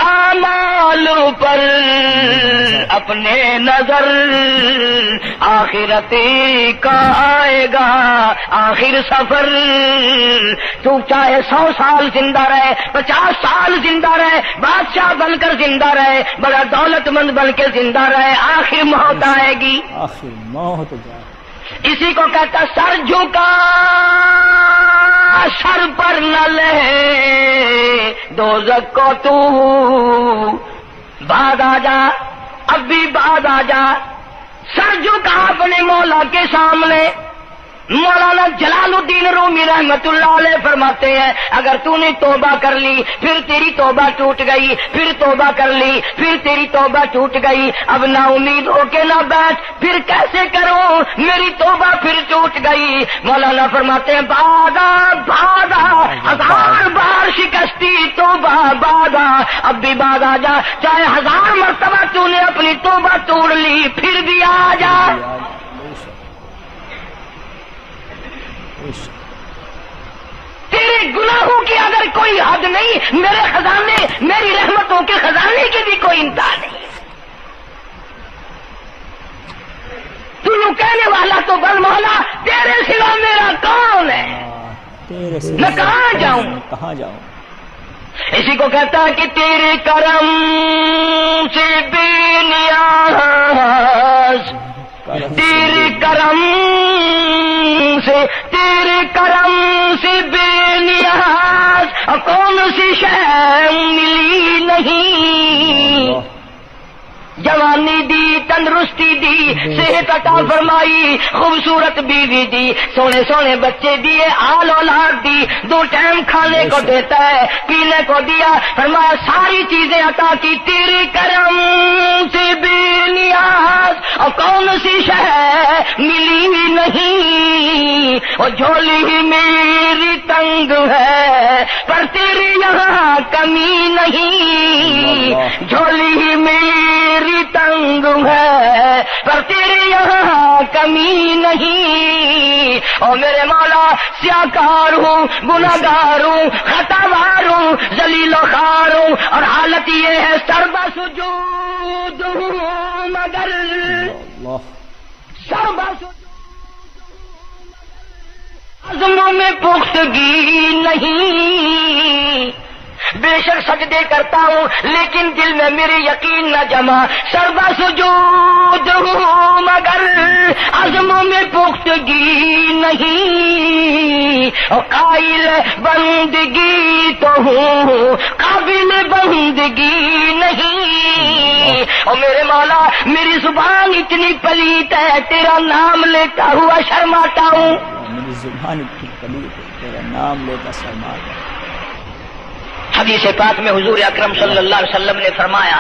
اعمال پر اپنے نظر، آخرت کا آئے گا آخر سفر۔ تو چاہے 100 سال زندہ رہے، 50 سال زندہ رہے، بادشاہ بن کر زندہ رہے، بڑا دولت مند بن کے زندہ رہے، آخر موت آئے گی، آخر موت جائے۔ اسی کو کہتا سر جھکا سر پر نہ لے دوزخ کو تو، بعد آ جا اب بھی بعد آ جا، سر جھکا اپنے مولا کے سامنے۔ مولانا جلال الدین رومی رحمت اللہ علیہ فرماتے ہیں اگر تو نے توبہ کر لی پھر تیری توبہ ٹوٹ گئی، پھر توبہ کر لی پھر تیری توبہ ٹوٹ گئی، اب نا امید ہو کے نہ بیٹھ، پھر کیسے کروں میری توبہ پھر ٹوٹ گئی۔ مولانا فرماتے ہیں بادا بادا 1000 بار شکستی توبہ بادا، اب بھی بعد آ جا، چاہے 1000 مرتبہ تو نے اپنی توبہ توڑ لی پھر بھی آ جا۔ تیرے گناہوں کی اگر کوئی حد نہیں، میرے خزانے، میری رحمتوں کے خزانے کی بھی کوئی انتہا نہیں۔ تو یوں کہنے والا تو بل مولا تیرے سوا میرا کون ہے، میں کہاں جاؤں، کہاں جاؤں؟ اسی کو کہتا ہے کہ تیرے کرم سے بے نیاز، تیرے کرم سے بے نیاز، اور کون سی شے ملی نہیں، جوانی دی، تندرستی دی، صحت عطا فرمائی، خوبصورت بیوی دی، سونے سونے بچے دیے، آل اولاد دی، 2 ٹائم کھانے کو دیتا ہے، پینے کو دیا، فرمایا ساری چیزیں عطا کی، تیرے کرم سے بے نیاز، اور کون سی شے ملی نہیں، اور جھولی ہی میری تنگ ہے پر تیرے یہاں کمی نہیں، جھولی ہی میری تنگ ہے پر تیرے یہاں کمی نہیں، اور میرے مولا سیاکار ہوں، گناہگار ہوں، خطاوار ہوں، ذلیل و خوار ہوں، اور حالت یہ ہے سربا سجود ہوں مگر سربا عزموں میں پختگی نہیں، بے شک سجدے کرتا ہوں لیکن دل میں میرے یقین نہ جمع، سربا سجود ہوں مگر عزموں میں پختگی نہیں، اور قائل بندگی تو ہوں قابل بندگی نہیں، اور میرے مولا میری زبان اتنی پلیت ہے تیرا نام لیتا ہوا شرماتا ہوں، میری زبان اتنی پلیت ہے تیرا نام لیتا شرماتا ہوں۔ حدیث پاک میں حضور اکرم صلی اللہ علیہ وسلم نے فرمایا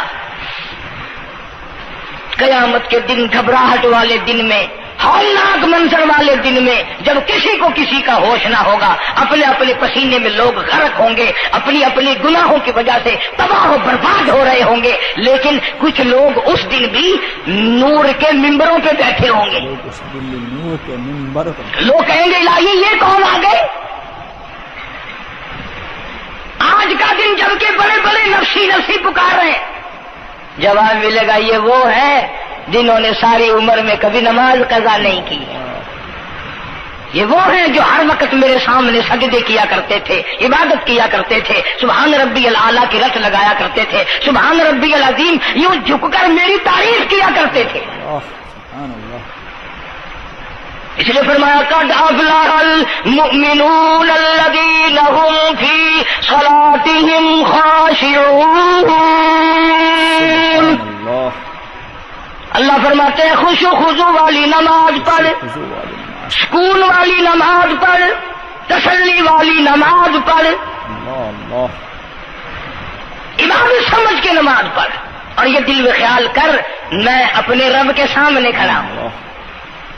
قیامت کے دن، گھبراہٹ والے دن میں، ہولناک منظر والے دن میں، جب کسی کو کسی کا ہوش نہ ہوگا، اپنے اپنے پسینے میں لوگ غرق ہوں گے، اپنی اپنی گناہوں کی وجہ سے تباہ و برباد ہو رہے ہوں گے، لیکن کچھ لوگ اس دن بھی نور کے ممبروں پہ بیٹھے ہوں گے، نور کے منبر پر لوگ کہیں گے الہی یہ کون آ گئے؟ آج کا دن جب کہ بڑے بڑے نفسی پکار رہے ہیں، جواب ملے گا یہ وہ ہے جنہوں نے ساری عمر میں کبھی نماز قضا نہیں کی. یہ وہ ہیں جو ہر وقت میرے سامنے سجدے کیا کرتے تھے، عبادت کیا کرتے تھے، سبحان ربی الاعلیٰ کی رٹ لگایا کرتے تھے، سبحان ربی العظیم یوں جھک کر میری تعریف کیا کرتے تھے. اس لیے فرمایا قد افلح المؤمنون الذین هم فی صلاتهم خاشعون. اللہ فرماتے ہیں خوشو خضو والی نماز پڑھ، سکون والی نماز پڑھ، تسلی والی نماز پڑھ، عبادت سمجھ کے نماز پڑھ. اور یہ دل میں خیال کر میں اپنے رب کے سامنے کھڑا ہوں،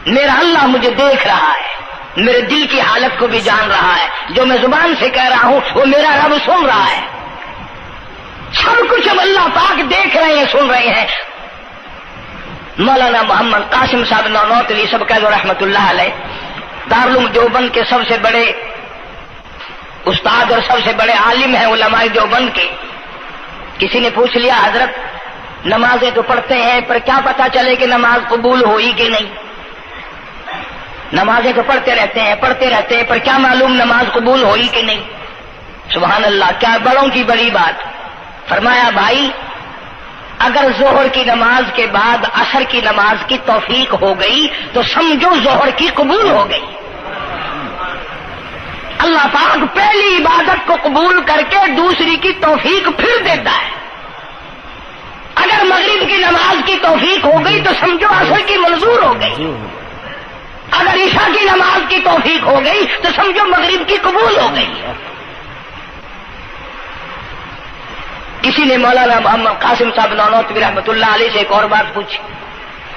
میرا اللہ مجھے دیکھ رہا ہے، میرے دل کی حالت کو بھی جان رہا ہے، جو میں زبان سے کہہ رہا ہوں وہ میرا رب سن رہا ہے. سب کچھ اب اللہ پاک دیکھ رہے ہیں، سن رہے ہیں. مولانا محمد قاسم صاحب نانوتوی سب کہہ دو رحمت اللہ علیہ، دارالعلوم دیوبند کے سب سے بڑے استاد اور سب سے بڑے عالم ہیں علماء دیوبند کے. کسی نے پوچھ لیا حضرت نمازیں تو پڑھتے ہیں پر کیا پتا چلے کہ نماز قبول ہوئی کہ نہیں؟ نمازیں تو پڑھتے رہتے ہیں پر کیا معلوم نماز قبول ہوئی کہ نہیں؟ سبحان اللہ، کیا بڑوں کی بڑی بات. فرمایا بھائی اگر ظہر کی نماز کے بعد عصر کی نماز کی توفیق ہو گئی تو سمجھو ظہر کی قبول ہو گئی. اللہ پاک پہلی عبادت کو قبول کر کے دوسری کی توفیق پھر دیتا ہے. اگر مغرب کی نماز کی توفیق ہو گئی تو سمجھو عصر کی منظور ہو گئی. اگر عشاء کی نماز کی توفیق ہو گئی تو سمجھو مغرب کی قبول ہو گئی. کسی نے مولانا محمد قاسم صاحب نانوتوی رحمۃ اللہ علیہ سے ایک اور بات پوچھی،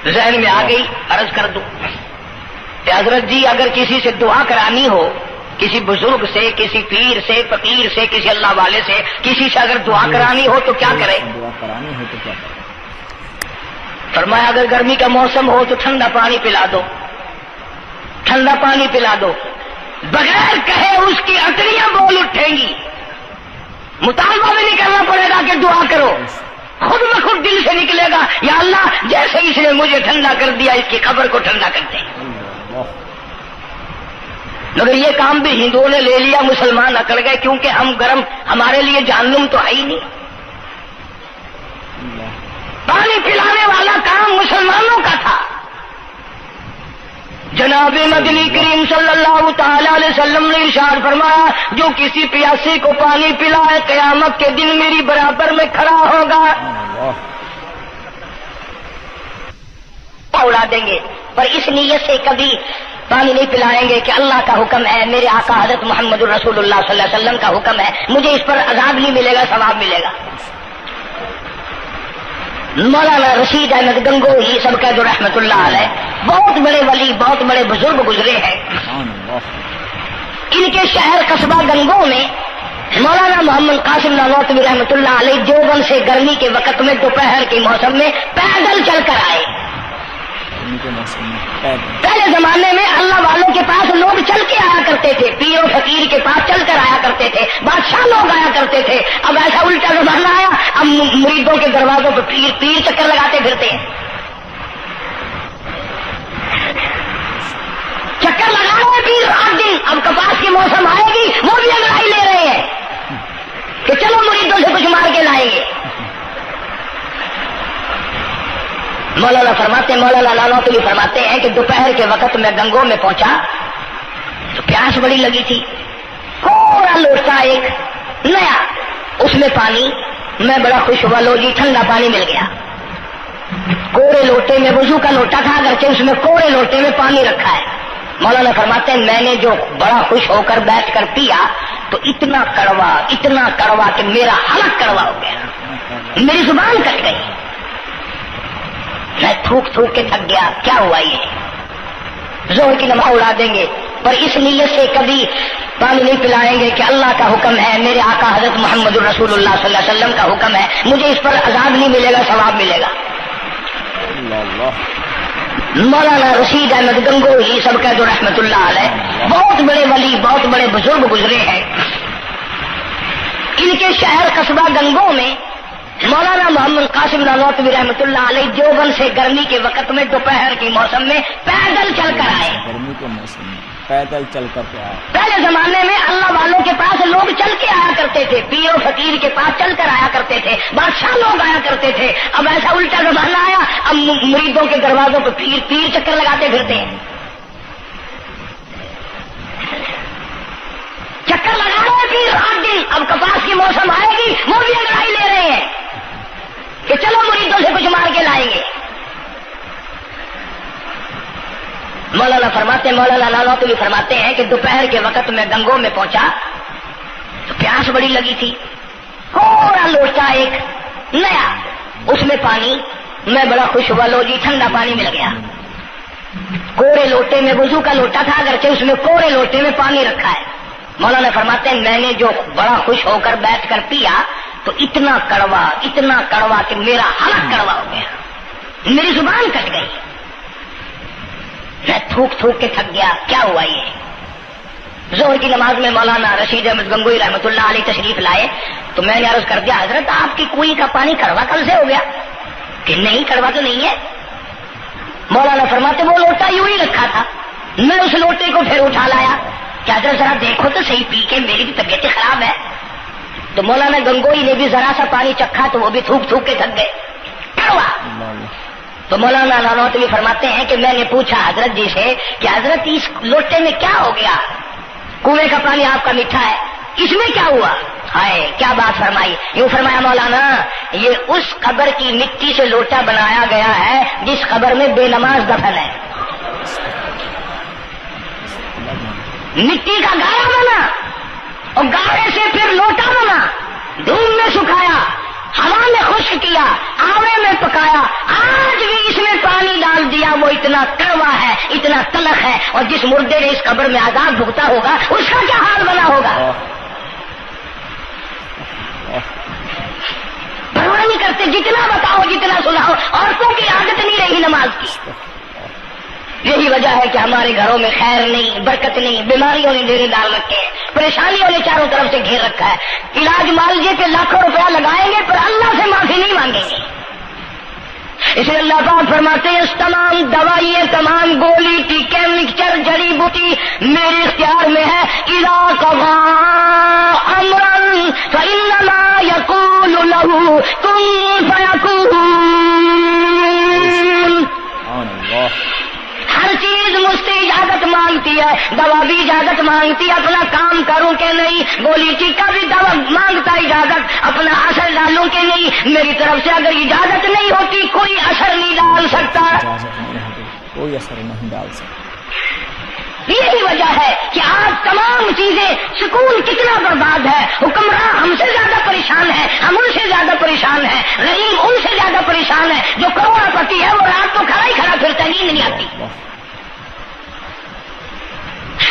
ذہن میں آ گئی، عرض کر دوں کہ حضرت جی اگر کسی سے دعا کرانی ہو، کسی بزرگ سے، کسی پیر سے، فقیر سے، کسی اللہ والے سے، کسی سے اگر دعا کرانی ہو تو کیا کرے؟ فرمایا اگر گرمی کا موسم ہو تو ٹھنڈا پانی پلا دو، ٹھنڈا پانی پلا دو، بغیر کہے اس کی اٹریاں بول اٹھیں گی. مطالبہ بھی نہیں کرنا پڑے گا کہ دعا کرو، خود بخود دل سے نکلے گا یا اللہ جیسے اس نے مجھے ٹھنڈا کر دیا اس کی قبر کو ٹھنڈا کر دیں. مگر یہ کام بھی ہندوؤں نے لے لیا، مسلمان اکڑ گئے کیونکہ ہم گرم، ہمارے لیے جہنم تو ہے ہی نہیں. پانی پلانے والا کام مسلمانوں کا تھا. جناب مدنی کریم صلی اللہ تعالی علیہ وسلم نے ارشاد فرمایا جو کسی پیاسے کو پانی پلائے قیامت کے دن میری برابر میں کھڑا ہوگا. اڑا دیں گے پر اس نیت سے کبھی پانی نہیں پلائیں گے کہ اللہ کا حکم ہے، میرے آقا حضرت محمد الرسول اللہ صلی اللہ علیہ وسلم کا حکم ہے، مجھے اس پر عذاب نہیں ملے گا، ثواب ملے گا. مولانا رشید احمد گنگوہی سب کہہ دو رحمت اللہ علیہ، بہت بڑے ولی، بہت بڑے بزرگ گزرے ہیں. ان کے شہر قصبہ گنگو میں مولانا محمد قاسم نانوتوی رحمت اللہ علیہ دیوبند سے گرمی کے وقت میں دوپہر کے موسم میں پیدل چل کر آئے. پہلے زمانے میں اللہ والوں کے پاس لوگ چل کے آیا کرتے تھے، پیر و فقیر کے پاس چل کر آیا کرتے تھے، بادشاہ لوگ آیا کرتے تھے. اب ایسا الٹا زمانہ آیا، اب مریدوں کے دروازوں پہ پیر چکر لگاتے پھرتے ہیں. چکر لگا رہے ہیں پیر رات دن. اب کپاس کی موسم آئے گی وہ بھی انگڑائی لے رہے ہیں کہ چلو مریدوں سے کچھ مار کے لائیں گے. مولانا فرماتے ہیں، مولانا نانوتوی فرماتے ہیں کہ دوپہر کے وقت میں گنگو میں پہنچا تو پیاس بڑی لگی تھی. پورا لوٹا ایک نیا، اس میں پانی، میں بڑا خوش ہوا، لو جی ٹھنڈا پانی مل گیا. کوڑے لوٹے میں، وضو کا لوٹا تھا اگرچہ اس میں کوڑے لوٹے میں پانی رکھا ہے. مولانا فرماتے ہیں میں نے جو بڑا خوش ہو کر بیٹھ کر پیا تو اتنا کڑوا کہ میرا حلق کڑوا ہو گیا، میری زبان کٹ گئی، میں تھوک کے تھک گیا. کیا ہوا یہ؟ زہر کی نماز اڑا دیں گے پر اس نیت سے کبھی پانی نہیں پلائیں گے کہ اللہ کا حکم ہے، میرے آقا حضرت محمد الرسول اللہ صلی اللہ علیہ وسلم کا حکم ہے، مجھے اس پر عذاب نہیں ملے گا، ثواب ملے گا. مولانا رشید احمد گنگوہی سب کہہ دو رحمت اللہ علیہ، بہت بڑے ولی، بہت بڑے بزرگ گزرے ہیں. ان کے شہر قصبہ گنگو میں مولانا محمد قاسم نانوتوی رحمۃ اللہ علیہ دیوبند سے گرمی کے وقت میں دوپہر کے موسم میں پیدل چل کر آئے. گرمی کے موسم میں پیدل چل کر کے آئے. پہلے زمانے میں اللہ والوں کے پاس لوگ چل کے آیا کرتے تھے, پیر و فقیر کے پاس چل کر آیا کرتے تھے, بادشاہ لوگ آیا کرتے تھے. اب ایسا الٹا زمانہ آیا, اب مریدوں کے دروازوں پہ پیر چکر لگاتے پھرتے ہیں. چکر لگا رہے ہیں پیر رات دن. اب کپاس کی موسم آئے گی وہ بھی انگڑائی لے رہے ہیں کہ چلو مریدوں سے کچھ مار کے لائیں گے. مولانا نانوتوی فرماتے ہیں کہ دوپہر کے وقت میں گنگو میں پہنچا تو پیاس بڑی لگی تھی. تھوڑا لوٹا ایک نیا, اس میں پانی, میں بڑا خوش ہوا, لو جی ٹھنڈا پانی مل گیا. کوڑے لوٹے میں, وضو کا لوٹا تھا اگرچہ اس میں کوڑے لوٹے میں پانی رکھا ہے. مولانا فرماتے ہیں میں نے جو بڑا خوش ہو کر بیٹھ کر پیا تو اتنا کڑوا کہ میرا حلق کڑوا ہو گیا, میری زبان کٹ گئی, میں تھوک کے تھک گیا. کیا ہوا یہ؟ ظہر کی نماز میں مولانا رشید احمد گنگوئی رحمۃ اللہ علیہ تشریف لائے تو میں نے عرض کر دیا حضرت آپ کی کنویں کا پانی کڑوا کل سے ہو گیا؟ کہ نہیں کڑوا تو نہیں ہے. مولانا فرماتے وہ لوٹا یوں ہی رکھا تھا, میں اس لوٹے کو پھر اٹھا لایا کہ حضرت ذرا دیکھو تو صحیح پی کے, میری بھی طبیعت خراب ہے. تو مولانا گنگوئی نے بھی ذرا سا پانی چکھا تو وہ بھی تھوک کے تھک گئے, کڑوا. تو مولانا نانوتوی فرماتے ہیں کہ میں نے پوچھا حضرت جی سے کہ حضرت اس لوٹے میں کیا ہو گیا؟ کنویں کا پانی آپ کا میٹھا ہے, اس میں کیا ہوا؟ ہائے کیا بات فرمائی. یوں فرمایا مولانا یہ اس قبر کی مٹی سے لوٹا بنایا گیا ہے جس قبر میں بے نماز دفن ہے. مٹی کا گاڑا بنا اور گاڑے سے پھر لوٹا بنا, دھوپ میں سکھایا, ہوا میں خشک کیا, آوے میں پکایا, آج بھی اس میں پانی ڈال دیا, وہ اتنا کڑوا ہے, اتنا تلخ ہے. اور جس مردے نے اس قبر میں عذاب بھگتا ہوگا اس کا کیا حال بنا ہوگا؟ پرواہ نہیں کرتے, جتنا بتاؤ جتنا سناؤ. عورتوں کی عادت نہیں رہی نماز کی. یہی وجہ ہے کہ ہمارے گھروں میں خیر نہیں, برکت نہیں, بیماریوں نے ڈیرے ڈال رکھے ہیں, پریشانیوں نے چاروں طرف سے گھیر رکھا ہے. علاج معالجے کے لاکھوں روپیہ لگائیں گے پر اللہ سے معافی نہیں مانگیں گے. اس لیے اللہ پاک فرماتے ہیں تمام دوائیں, تمام گولی, ٹیکے, مکسچر, جڑی بوٹی میرے اختیار میں ہے. اذا قضى امرا فانما يقول له كن فيكون. ہر چیز مجھ سے اجازت مانگتی ہے, دوا بھی اجازت مانگتی ہے اپنا کام کروں کہ نہیں, گولی ٹیکا بھی دوا مانگتا اجازت اپنا اثر ڈالوں کہ نہیں. میری طرف سے اگر اجازت نہیں ہوتی کوئی اثر نہیں ڈال سکتا, کوئی اثر نہیں ڈال سکتا. یہی وجہ ہے کہ آج تمام چیزیں, سکون کتنا برباد ہے, حکمراں ہم سے زیادہ پریشان ہے, ہم ان سے زیادہ پریشان ہے, غریب ان سے زیادہ پریشان ہے. جو کروڑ پتی ہے وہ رات کو کھڑا ہی کھڑا پھرتا, نیند نہیں آتی.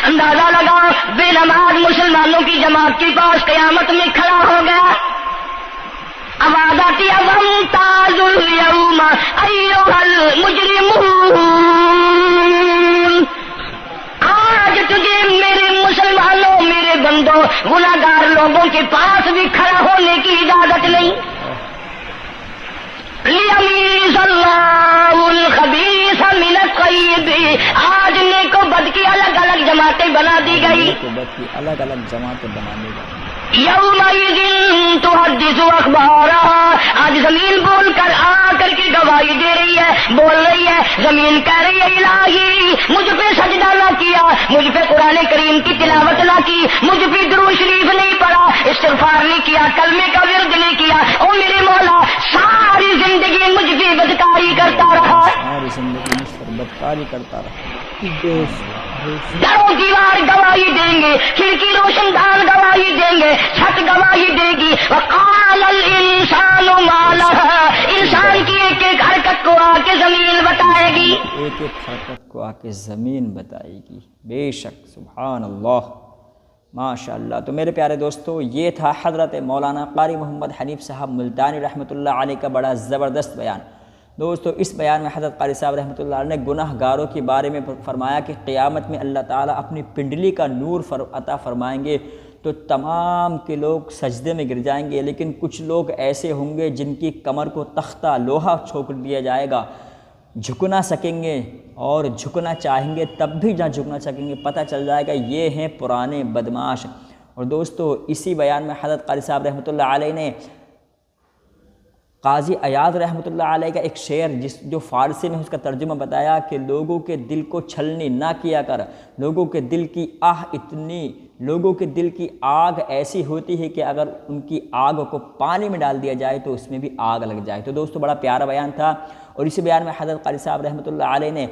اندازہ لگا بے نماز مسلمانوں کی جماعت کے پاس قیامت میں کھڑا ہو گیا. آواز آتی ہے وامتاز اليوم ایھا المجرمون, آج تجھے میرے مسلمانوں, میرے بندوں, گناہگار لوگوں کے پاس بھی کھڑا ہونے کی اجازت نہیں. لیمیز اللہ الخبیث من الطیب, آج نیک و بد کی الگ الگ جماعتیں بنا دی گئی. نیک و بد کی الگ الگ جماعتیں بنا دی گئی. یومئذ تحدث اخبارها, آج زمین بول کر آ کر کے گواہی دے رہی ہے, بول رہی ہے. زمین کہہ رہی ہے الہی مجھ پہ سجدہ نہ کیا, مجھ پہ قرآن کریم کی تلاوت نہ کی, مجھ پہ درود شریف نہیں پڑھا, استغفار نہیں کیا, کلمے کا ورد نہیں کیا. او میرے مولا ساری زندگی مجھ پہ بدکاری کرتا رہا, ساری زندگی مجھ پر بدکاری کرتا رہا. دروں دیوار گواہی دیں گے, کھڑکی روشن دان گواہی دیں گے, چھت گواہی دے گی. وقال الانسان ما لها, انسان کی ایک ایک حرکت کو آ کے زمین بتائے گی, ایک ایک حرکت کو آ کے زمین بتائے گی. بے شک, سبحان اللہ, ماشاء اللہ. تو میرے پیارے دوستو, یہ تھا حضرت مولانا قاری محمد حنیف صاحب ملتانی رحمۃ اللہ علیہ کا بڑا زبردست بیان. دوستو اس بیان میں حضرت قاری صاحب رحمۃ اللہ علیہ نے گناہ گاروں کے بارے میں فرمایا کہ قیامت میں اللہ تعالیٰ اپنی پنڈلی کا نور عطا فرمائیں گے تو تمام کے لوگ سجدے میں گر جائیں گے، لیکن کچھ لوگ ایسے ہوں گے جن کی کمر کو تختہ لوہا ٹھوک دیا جائے گا، جھک نہ سکیں گے، اور جھکنا چاہیں گے تب بھی نہ جھکنا سکیں گے، پتہ چل جائے گا یہ ہیں پرانے بدماش۔ اور دوستو اسی بیان میں حضرت قاری صاحب رحمۃ اللہ علیہ نے قاضی ایاز رحمۃ اللہ علیہ کا ایک شعر جو فارسی میں اس کا ترجمہ بتایا کہ لوگوں کے دل کو چھلنی نہ کیا کر، لوگوں کے دل کی لوگوں کے دل کی آگ ایسی ہوتی ہے کہ اگر ان کی آگ کو پانی میں ڈال دیا جائے تو اس میں بھی آگ لگ جائے۔ تو دوستو بڑا پیارا بیان تھا، اور اسی بیان میں حضرت قاری صاحب رحمۃ اللہ علیہ نے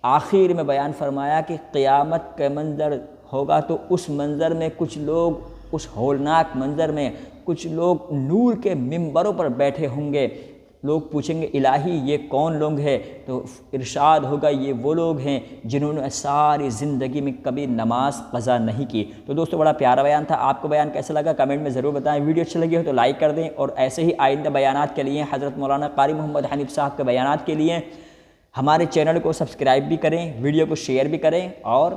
آخر میں بیان فرمایا کہ قیامت کا منظر ہوگا تو اس منظر میں کچھ لوگ، اس ہولناک منظر میں کچھ لوگ نور کے ممبروں پر بیٹھے ہوں گے، لوگ پوچھیں گے الہی یہ کون لوگ ہیں؟ تو ارشاد ہوگا یہ وہ لوگ ہیں جنہوں نے ساری زندگی میں کبھی نماز قضا نہیں کی۔ تو دوستو بڑا پیارا بیان تھا، آپ کو بیان کیسا لگا کمنٹ میں ضرور بتائیں، ویڈیو اچھی لگی ہو تو لائک کر دیں، اور ایسے ہی آئندہ بیانات کے لیے حضرت مولانا قاری محمد حنیف صاحب کے بیانات کے لیے ہمارے چینل کو سبسکرائب بھی کریں، ویڈیو کو شیئر بھی کریں، اور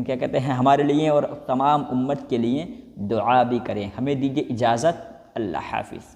کیا کہتے ہیں ہمارے لیے اور تمام امت کے لیے دعا بھی کریں۔ ہمیں دیجیے اجازت، اللہ حافظ۔